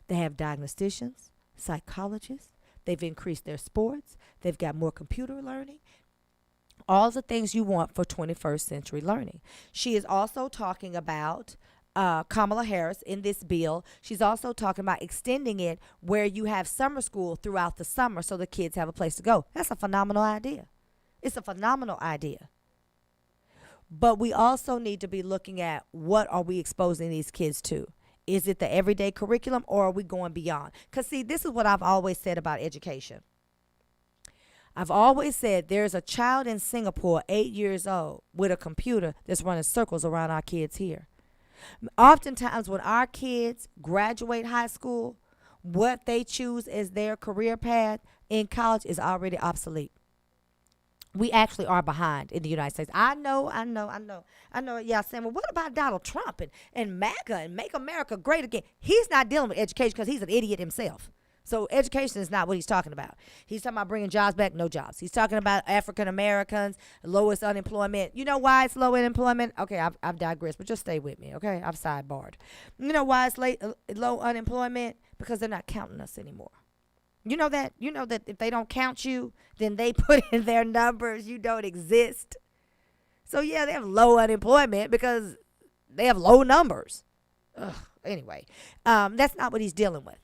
They have diagnosticians, psychologists. They've increased their sports. They've got more computer learning. All the things you want for 21st century learning. She is also talking about Kamala Harris in this bill. She's also talking about extending it where you have summer school throughout the summer so the kids have a place to go. That's a phenomenal idea. It's a phenomenal idea. But we also need to be looking at what are we exposing these kids to. Is it the everyday curriculum or are we going beyond? Because, see, this is what I've always said about education. I've always said there's a child in Singapore, 8 years old, with a computer that's running circles around our kids here. Oftentimes when our kids graduate high school, what they choose as their career path in college is already obsolete. We actually are behind in the United States. I know. Y'all saying, well, what about Donald Trump and MAGA and Make America Great Again? He's not dealing with education because he's an idiot himself. So education is not what he's talking about. He's talking about bringing jobs back, no jobs. He's talking about African Americans, lowest unemployment. You know why it's low unemployment? Okay, I've digressed, but just stay with me, okay? I've sidebarred. You know why it's low unemployment? Because they're not counting us anymore. You know that? You know that if they don't count you, then they put in their numbers, you don't exist. So, yeah, they have low unemployment because they have low numbers. Anyway, that's not what he's dealing with.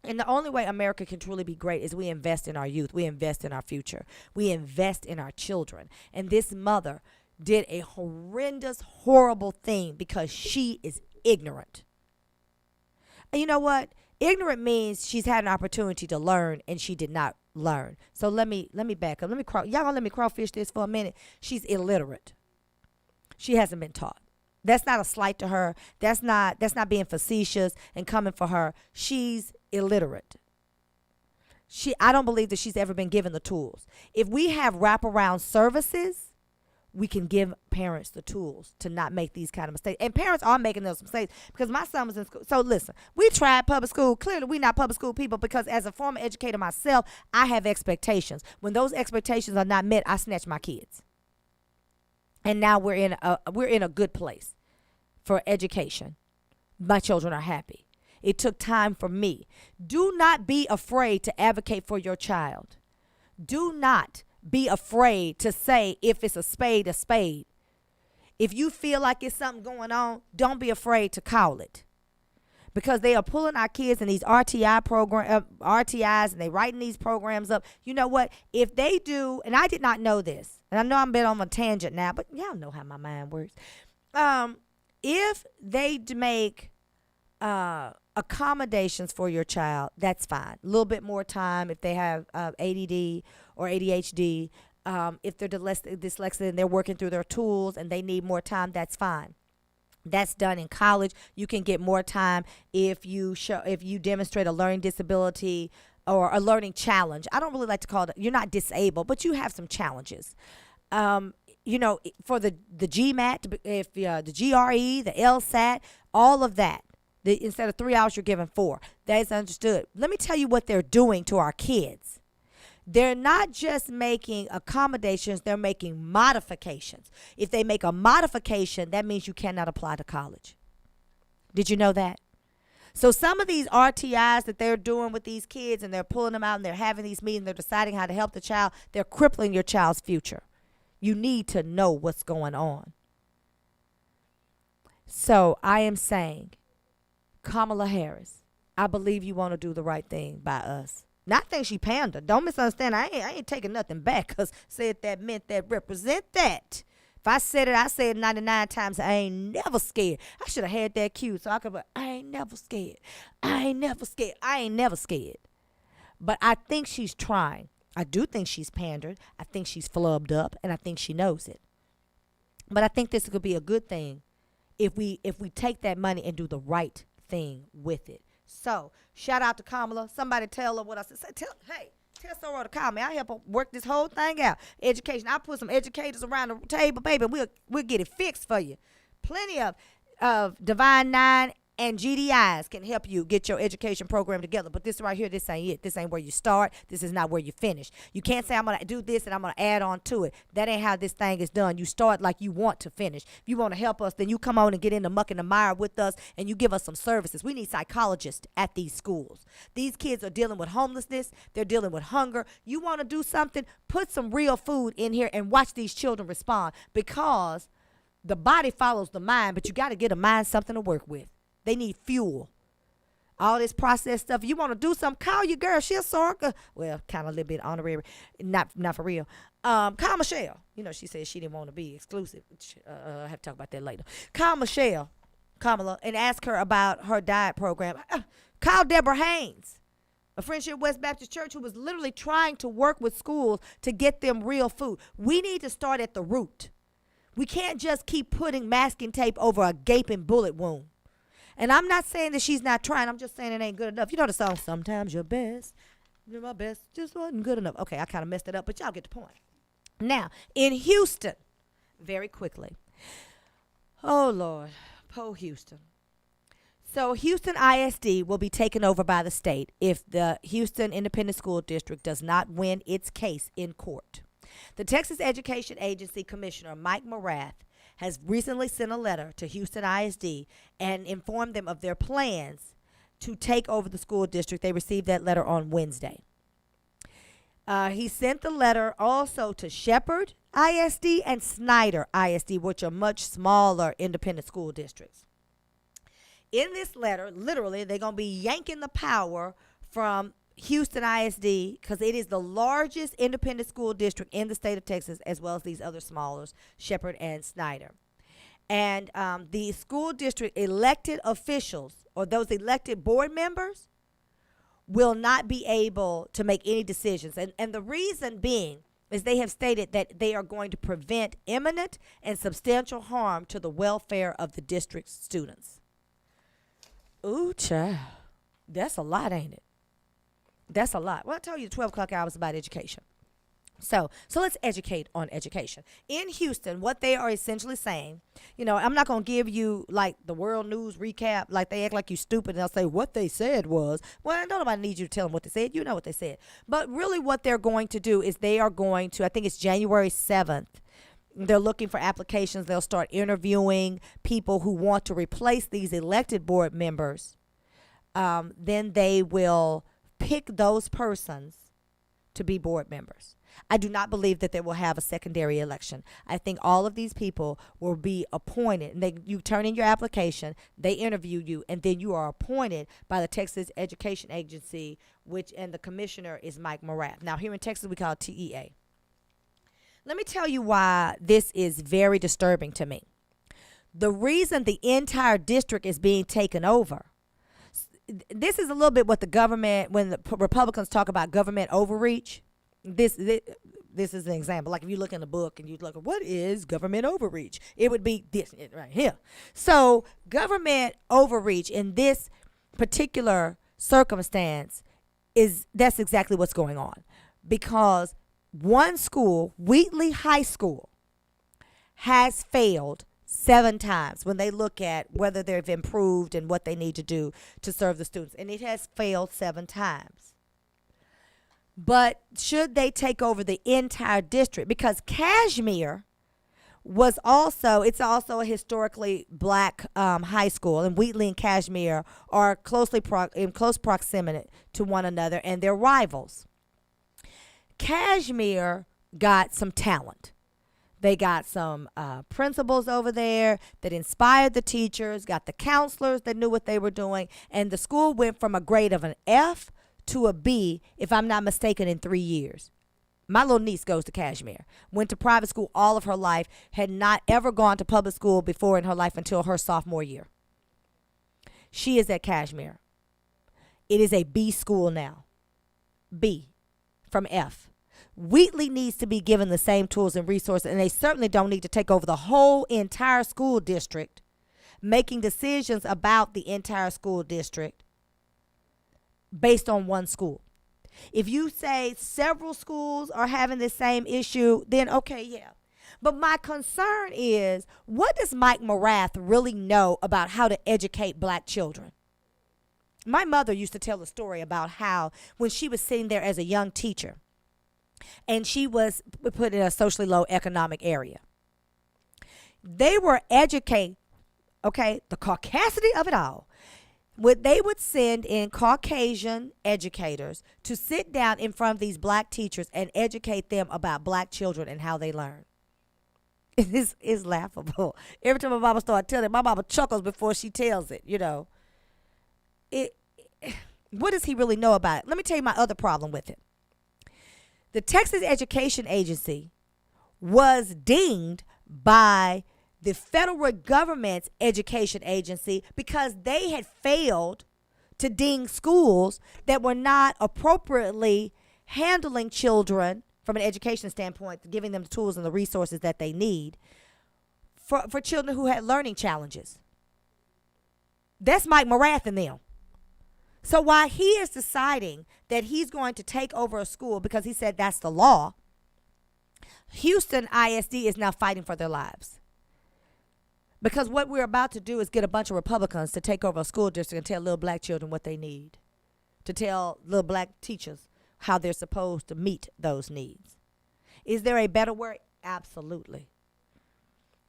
And the only way America can truly be great is we invest in our youth. We invest in our future. We invest in our children. And this mother did a horrendous, horrible thing because she is ignorant. And you know what? Ignorant means she's had an opportunity to learn and she did not learn. So let me back up. Y'all gonna let me crawfish this for a minute? She's illiterate. She hasn't been taught. That's not a slight to her. That's not being facetious and coming for her. She's illiterate. I don't believe that she's ever been given the tools. If we have wraparound services, we can give parents the tools to not make these kind of mistakes. And parents are making those mistakes because my son was in school. So listen, we tried public school. Clearly, we're not public school people because as a former educator myself, I have expectations. When those expectations are not met, I snatch my kids. And now we're in a good place for education. My children are happy. It took time for me. Do not be afraid to advocate for your child. Do not be afraid to say if it's a spade, a spade. If you feel like it's something going on, don't be afraid to call it. Because they are pulling our kids in these RTIs and they writing these programs up. You know what? If they do, and I did not know this, and I know I'm a bit on a tangent now, but y'all know how my mind works. If they make accommodations for your child, that's fine. A little bit more time if they have ADD or ADHD. If they're dyslexic and they're working through their tools and they need more time, that's fine. That's done in college. You can get more time if you demonstrate a learning disability or a learning challenge. I don't really like to call it, you're not disabled, but you have some challenges. For the GMAT, if the GRE, the LSAT, all of that, instead of 3 hours, you're given 4. That is understood. Let me tell you what they're doing to our kids. They're not just making accommodations, they're making modifications. If they make a modification, that means you cannot apply to college. Did you know that? So some of these RTIs that they're doing with these kids, and they're pulling them out and they're having these meetings, they're deciding how to help the child, they're crippling your child's future. You need to know what's going on. So I am saying, Kamala Harris, I believe you want to do the right thing by us. Not think she pandered. Don't misunderstand. I ain't taking nothing back, because said that meant that represent that. If I said it, I said it 99 times. I ain't never scared. I should have had that cue so I could be, I ain't never scared. I ain't never scared. I ain't never scared. But I think she's trying. I do think she's pandered. I think she's flubbed up, and I think she knows it. But I think this could be a good thing if we take that money and do the right thing with it. So, shout out to Kamala. Somebody tell her what I said. Tell Soror to call me. I help her work this whole thing out. Education. I put some educators around the table, baby. We'll get it fixed for you. Plenty of Divine Nine and GDIs can help you get your education program together. But this right here, this ain't it. This ain't where you start. This is not where you finish. You can't say, I'm going to do this and I'm going to add on to it. That ain't how this thing is done. You start like you want to finish. If you want to help us, then you come on and get in the muck and the mire with us, and you give us some services. We need psychologists at these schools. These kids are dealing with homelessness. They're dealing with hunger. You want to do something? Put some real food in here and watch these children respond, because the body follows the mind, but you got to get a mind something to work with. They need fuel. All this processed stuff. You want to do something, call your girl. She'll sort. Well, kind of a little bit honorary. Not for real. Call Michelle. She said she didn't want to be exclusive. I have to talk about that later. Call Michelle, Kamala, and ask her about her diet program. Call Deborah Haynes, a Friendship West Baptist Church, who was literally trying to work with schools to get them real food. We need to start at the root. We can't just keep putting masking tape over a gaping bullet wound. And I'm not saying that she's not trying. I'm just saying it ain't good enough. You know the song, Sometimes Your Best, my best just wasn't good enough. Okay, I kind of messed it up, but y'all get the point. Now, in Houston, very quickly. Oh, Lord. Po Houston. So Houston ISD will be taken over by the state if the Houston Independent School District does not win its case in court. The Texas Education Agency Commissioner, Mike Morath, has recently sent a letter to Houston ISD and informed them of their plans to take over the school district. They received that letter on Wednesday. He sent the letter also to Shepherd ISD and Snyder ISD, which are much smaller independent school districts. In this letter, literally, they're going to be yanking the power from Houston ISD, because it is the largest independent school district in the state of Texas, as well as these other smaller, Shepherd and Snyder. And the school district elected officials, or those elected board members, will not be able to make any decisions. And the reason being is they have stated that they are going to prevent imminent and substantial harm to the welfare of the district's students. Ooh, child. That's a lot, ain't it? That's a lot. Well, I told you the 12 o'clock hour was about education. So let's educate on education. In Houston, what they are essentially saying, I'm not going to give you like the world news recap, like they act like you stupid and they'll say what they said was, well, nobody needs you to tell them what they said. You know what they said. But really what they're going to do is they are going to, I think it's January 7th, they're looking for applications. They'll start interviewing people who want to replace these elected board members. Then they will pick those persons to be board members. I do not believe that they will have a secondary election. I think all of these people will be appointed. And you turn in your application, they interview you, and then you are appointed by the Texas Education Agency, and the commissioner is Mike Morath. Now, here in Texas, we call it TEA. Let me tell you why this is very disturbing to me. The reason the entire district is being taken over, this is a little bit what the government, when the Republicans talk about government overreach, this is an example. Like if you look in the book and you look at what is government overreach, it would be this right here. So government overreach in this particular circumstance that's exactly what's going on. Because one school, Wheatley High School, has failed 7 times when they look at whether they've improved and what they need to do to serve the students. And it has failed 7 times. But should they take over the entire district? Because Kashmere was also, it's also a historically black high school, and Wheatley and Kashmere are in close proximity to one another, and they're rivals. Kashmere got some talent. They got some principals over there that inspired the teachers, got the counselors that knew what they were doing, and the school went from a grade of an F to a B, if I'm not mistaken, in 3 years. My little niece goes to Kashmere, went to private school all of her life, had not ever gone to public school before in her life until her sophomore year. She is at Kashmere. It is a B school now. B from F. Wheatley needs to be given the same tools and resources, and they certainly don't need to take over the whole entire school district, making decisions about the entire school district based on one school. If you say several schools are having the same issue, then okay, yeah. But my concern is, what does Mike Morath really know about how to educate black children? My mother used to tell a story about how when she was sitting there as a young teacher, and she was put in a socially low economic area, they were educating, okay, the caucasity of it all. They would send in Caucasian educators to sit down in front of these black teachers and educate them about black children and how they learn. This is laughable. Every time my mama starts telling it, my mama chuckles before she tells it, you know. What does he really know about it? Let me tell you my other problem with it. The Texas Education Agency was dinged by the federal government's education agency because they had failed to ding schools that were not appropriately handling children from an education standpoint, giving them the tools and the resources that they need for children who had learning challenges. That's Mike Morath and them. So while he is deciding that he's going to take over a school because he said that's the law, Houston ISD is now fighting for their lives. Because what we're about to do is get a bunch of Republicans to take over a school district and tell little black children what they need, to tell little black teachers how they're supposed to meet those needs. Is there a better word? Absolutely.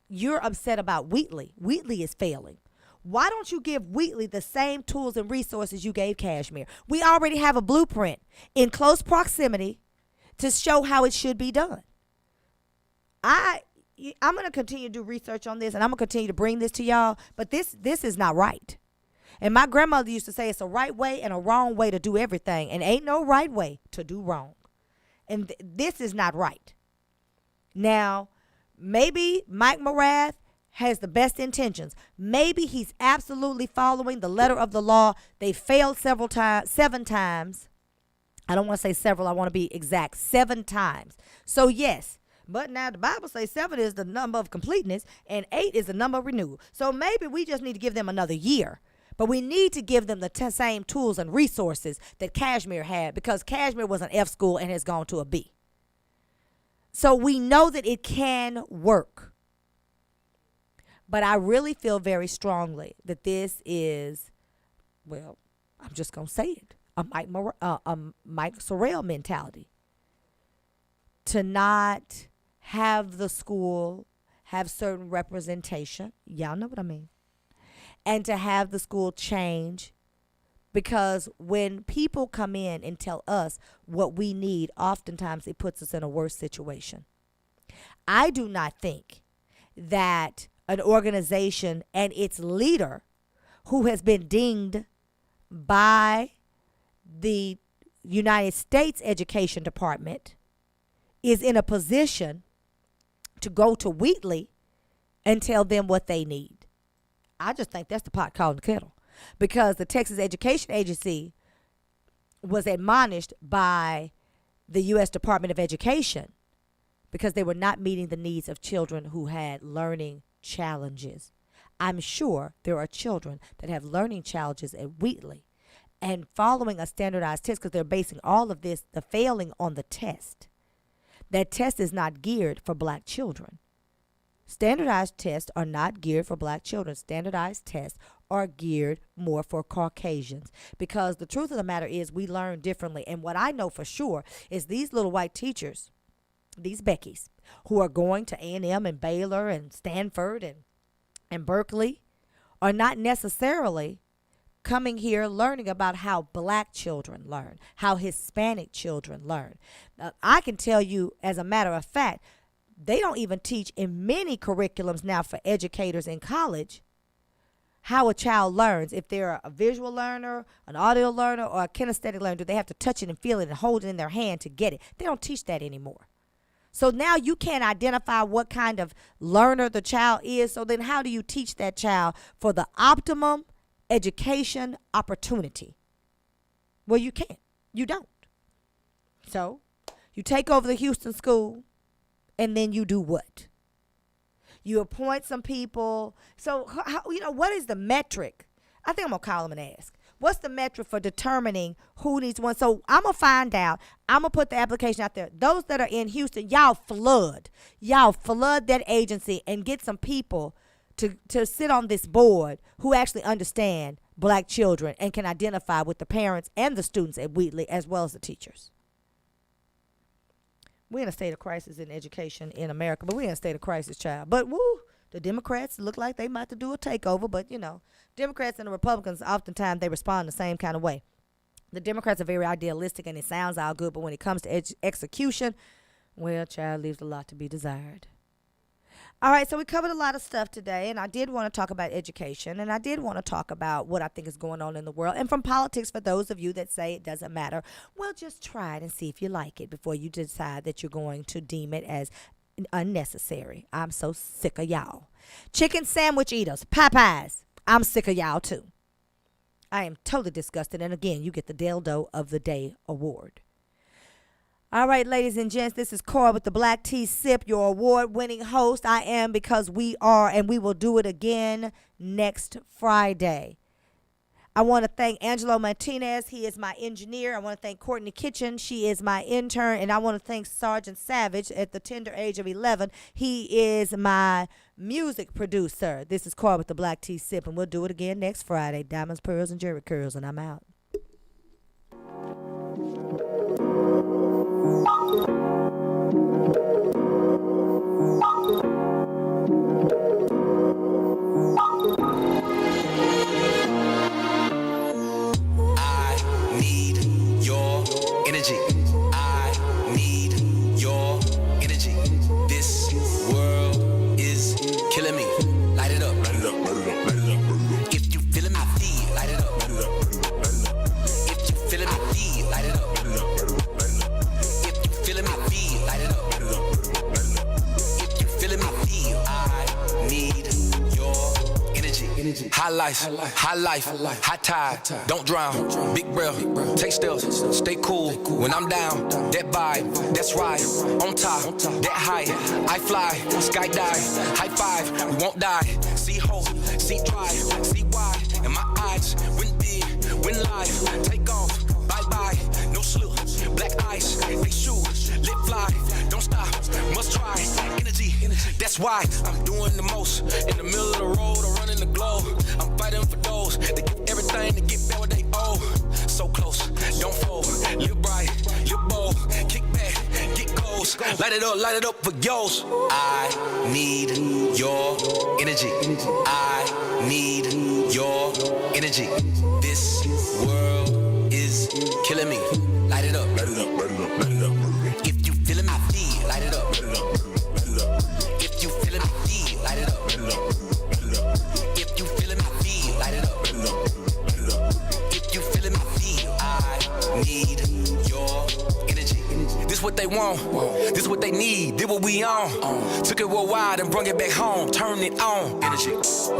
You're upset about Wheatley. Wheatley is failing. Why don't you give Wheatley the same tools and resources you gave Kashmere? We already have a blueprint in close proximity to show how it should be done. I'm going to continue to do research on this, and I'm going to continue to bring this to y'all, but this is not right. And my grandmother used to say it's a right way and a wrong way to do everything, and ain't no right way to do wrong. And this is not right. Now, maybe Mike Morath has the best intentions. Maybe he's absolutely following the letter of the law. They failed 7 times. I don't want to say several. I want to be exact. 7 times. So, yes. But now the Bible says 7 is the number of completeness and 8 is the number of renewal. So maybe we just need to give them another year. But we need to give them the same tools and resources that Kashmere had, because Kashmere was an F school and has gone to a B. So we know that it can work. But I really feel very strongly that this is, well, I'm just going to say it, a Mike Sorrell mentality. To not have the school have certain representation. Y'all know what I mean. And to have the school change, because when people come in and tell us what we need, oftentimes it puts us in a worse situation. I do not think that an organization and its leader, who has been dinged by the United States Education Department, is in a position to go to Wheatley and tell them what they need. I just think that's the pot calling the kettle, because the Texas Education Agency was admonished by the U.S. Department of Education because they were not meeting the needs of children who had learning challenges. I'm sure there are children that have learning challenges at Wheatley, and following a standardized test, because they're basing all of this, the failing, on the test. That test is not geared for black children. Standardized tests are not geared for black children. Standardized tests are geared more for Caucasians, because the truth of the matter is we learn differently. And what I know for sure is these little white teachers, these Beckys, who are going to A&M and Baylor and Stanford and Berkeley, are not necessarily coming here learning about how black children learn, how Hispanic children learn. I can tell you, as a matter of fact, they don't even teach in many curriculums now for educators in college how a child learns. If they're a visual learner, an audio learner, or a kinesthetic learner, do they have to touch it and feel it and hold it in their hand to get it? They don't teach that anymore. So now you can't identify what kind of learner the child is. So then how do you teach that child for the optimum education opportunity? Well, you can't. You don't. So you take over the Houston school, and then you do what? You appoint some people. So, what is the metric? I think I'm going to call them and ask. What's the metric for determining who needs one? So I'm going to find out. I'm going to put the application out there. Those that are in Houston, y'all flood that agency and get some people to sit on this board who actually understand black children and can identify with the parents and the students at Wheatley as well as the teachers. We're in a state of crisis in education in America, but we're in a state of crisis, child. But the Democrats look like they might to do a takeover, but Democrats and the Republicans, oftentimes they respond the same kind of way. The Democrats are very idealistic and it sounds all good, but when it comes to execution, well, child, leaves a lot to be desired. All right, so we covered a lot of stuff today, and I did want to talk about education, and I did want to talk about what I think is going on in the world. And from politics, for those of you that say it doesn't matter, well, just try it and see if you like it before you decide that you're going to deem it as unnecessary. I'm so sick of y'all. Chicken sandwich eaters, Popeyes, I'm sick of y'all too. I am totally disgusted, and again, you get the Dildo of the Day award. All right, ladies and gents, this is Cora with the Black Tea Sip, your award-winning host. I am, because we are, and we will do it again next Friday. I want to thank Angelo Martinez. He is my engineer. I want to thank Courtney Kitchen. She is my intern. And I want to thank Sergeant Savage at the tender age of 11. He is my music producer. This is Cora with the Black Tea Sip, and we'll do it again next Friday. Diamonds, pearls, and Jerry curls, and I'm out. High life, high tide, don't drown, big breath, take steps, stay cool, when I'm down, that vibe, that's right, on top, that high, I fly, skydive, high five, we won't die, see hope, see drive, see why, and my eyes, win big, win life, take off, bye-bye, no slip, black ice, they shoot, lit fly, don't stop, must try, energy, that's why I'm doing the most, in the middle of the road, or running the globe, I'm fighting for those that give everything to get back what they owe. So close, don't fold. Live bright, live bold. Kick back, get goals. Light it up for yours. I need your energy. I need your energy. This world is killing me. Light it up, light it up, light it up, light it up. If you feeling my feet, light it up, light it up, light it up. If you feeling my feet, light it up, light it up. Need your energy. This what they want, this what they need, did what we on. Took it worldwide and brought it back home, turned it on. Energy,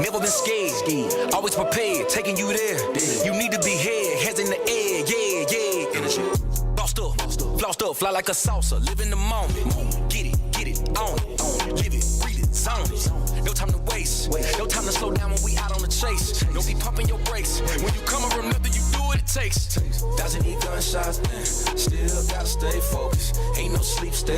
never been scared, always prepared, taking you there. You need to be here, heads in the air, yeah. Energy, flossed up, fly like a salsa, live in the moment. Get it, own it, live it, breathe it, zone it. No time to waste, no time to slow down when we out on the chase. Don't be pumping your brakes, when you come and remember you do it. takes. Doesn't need gunshots, still gotta stay focused. Ain't no sleep, stay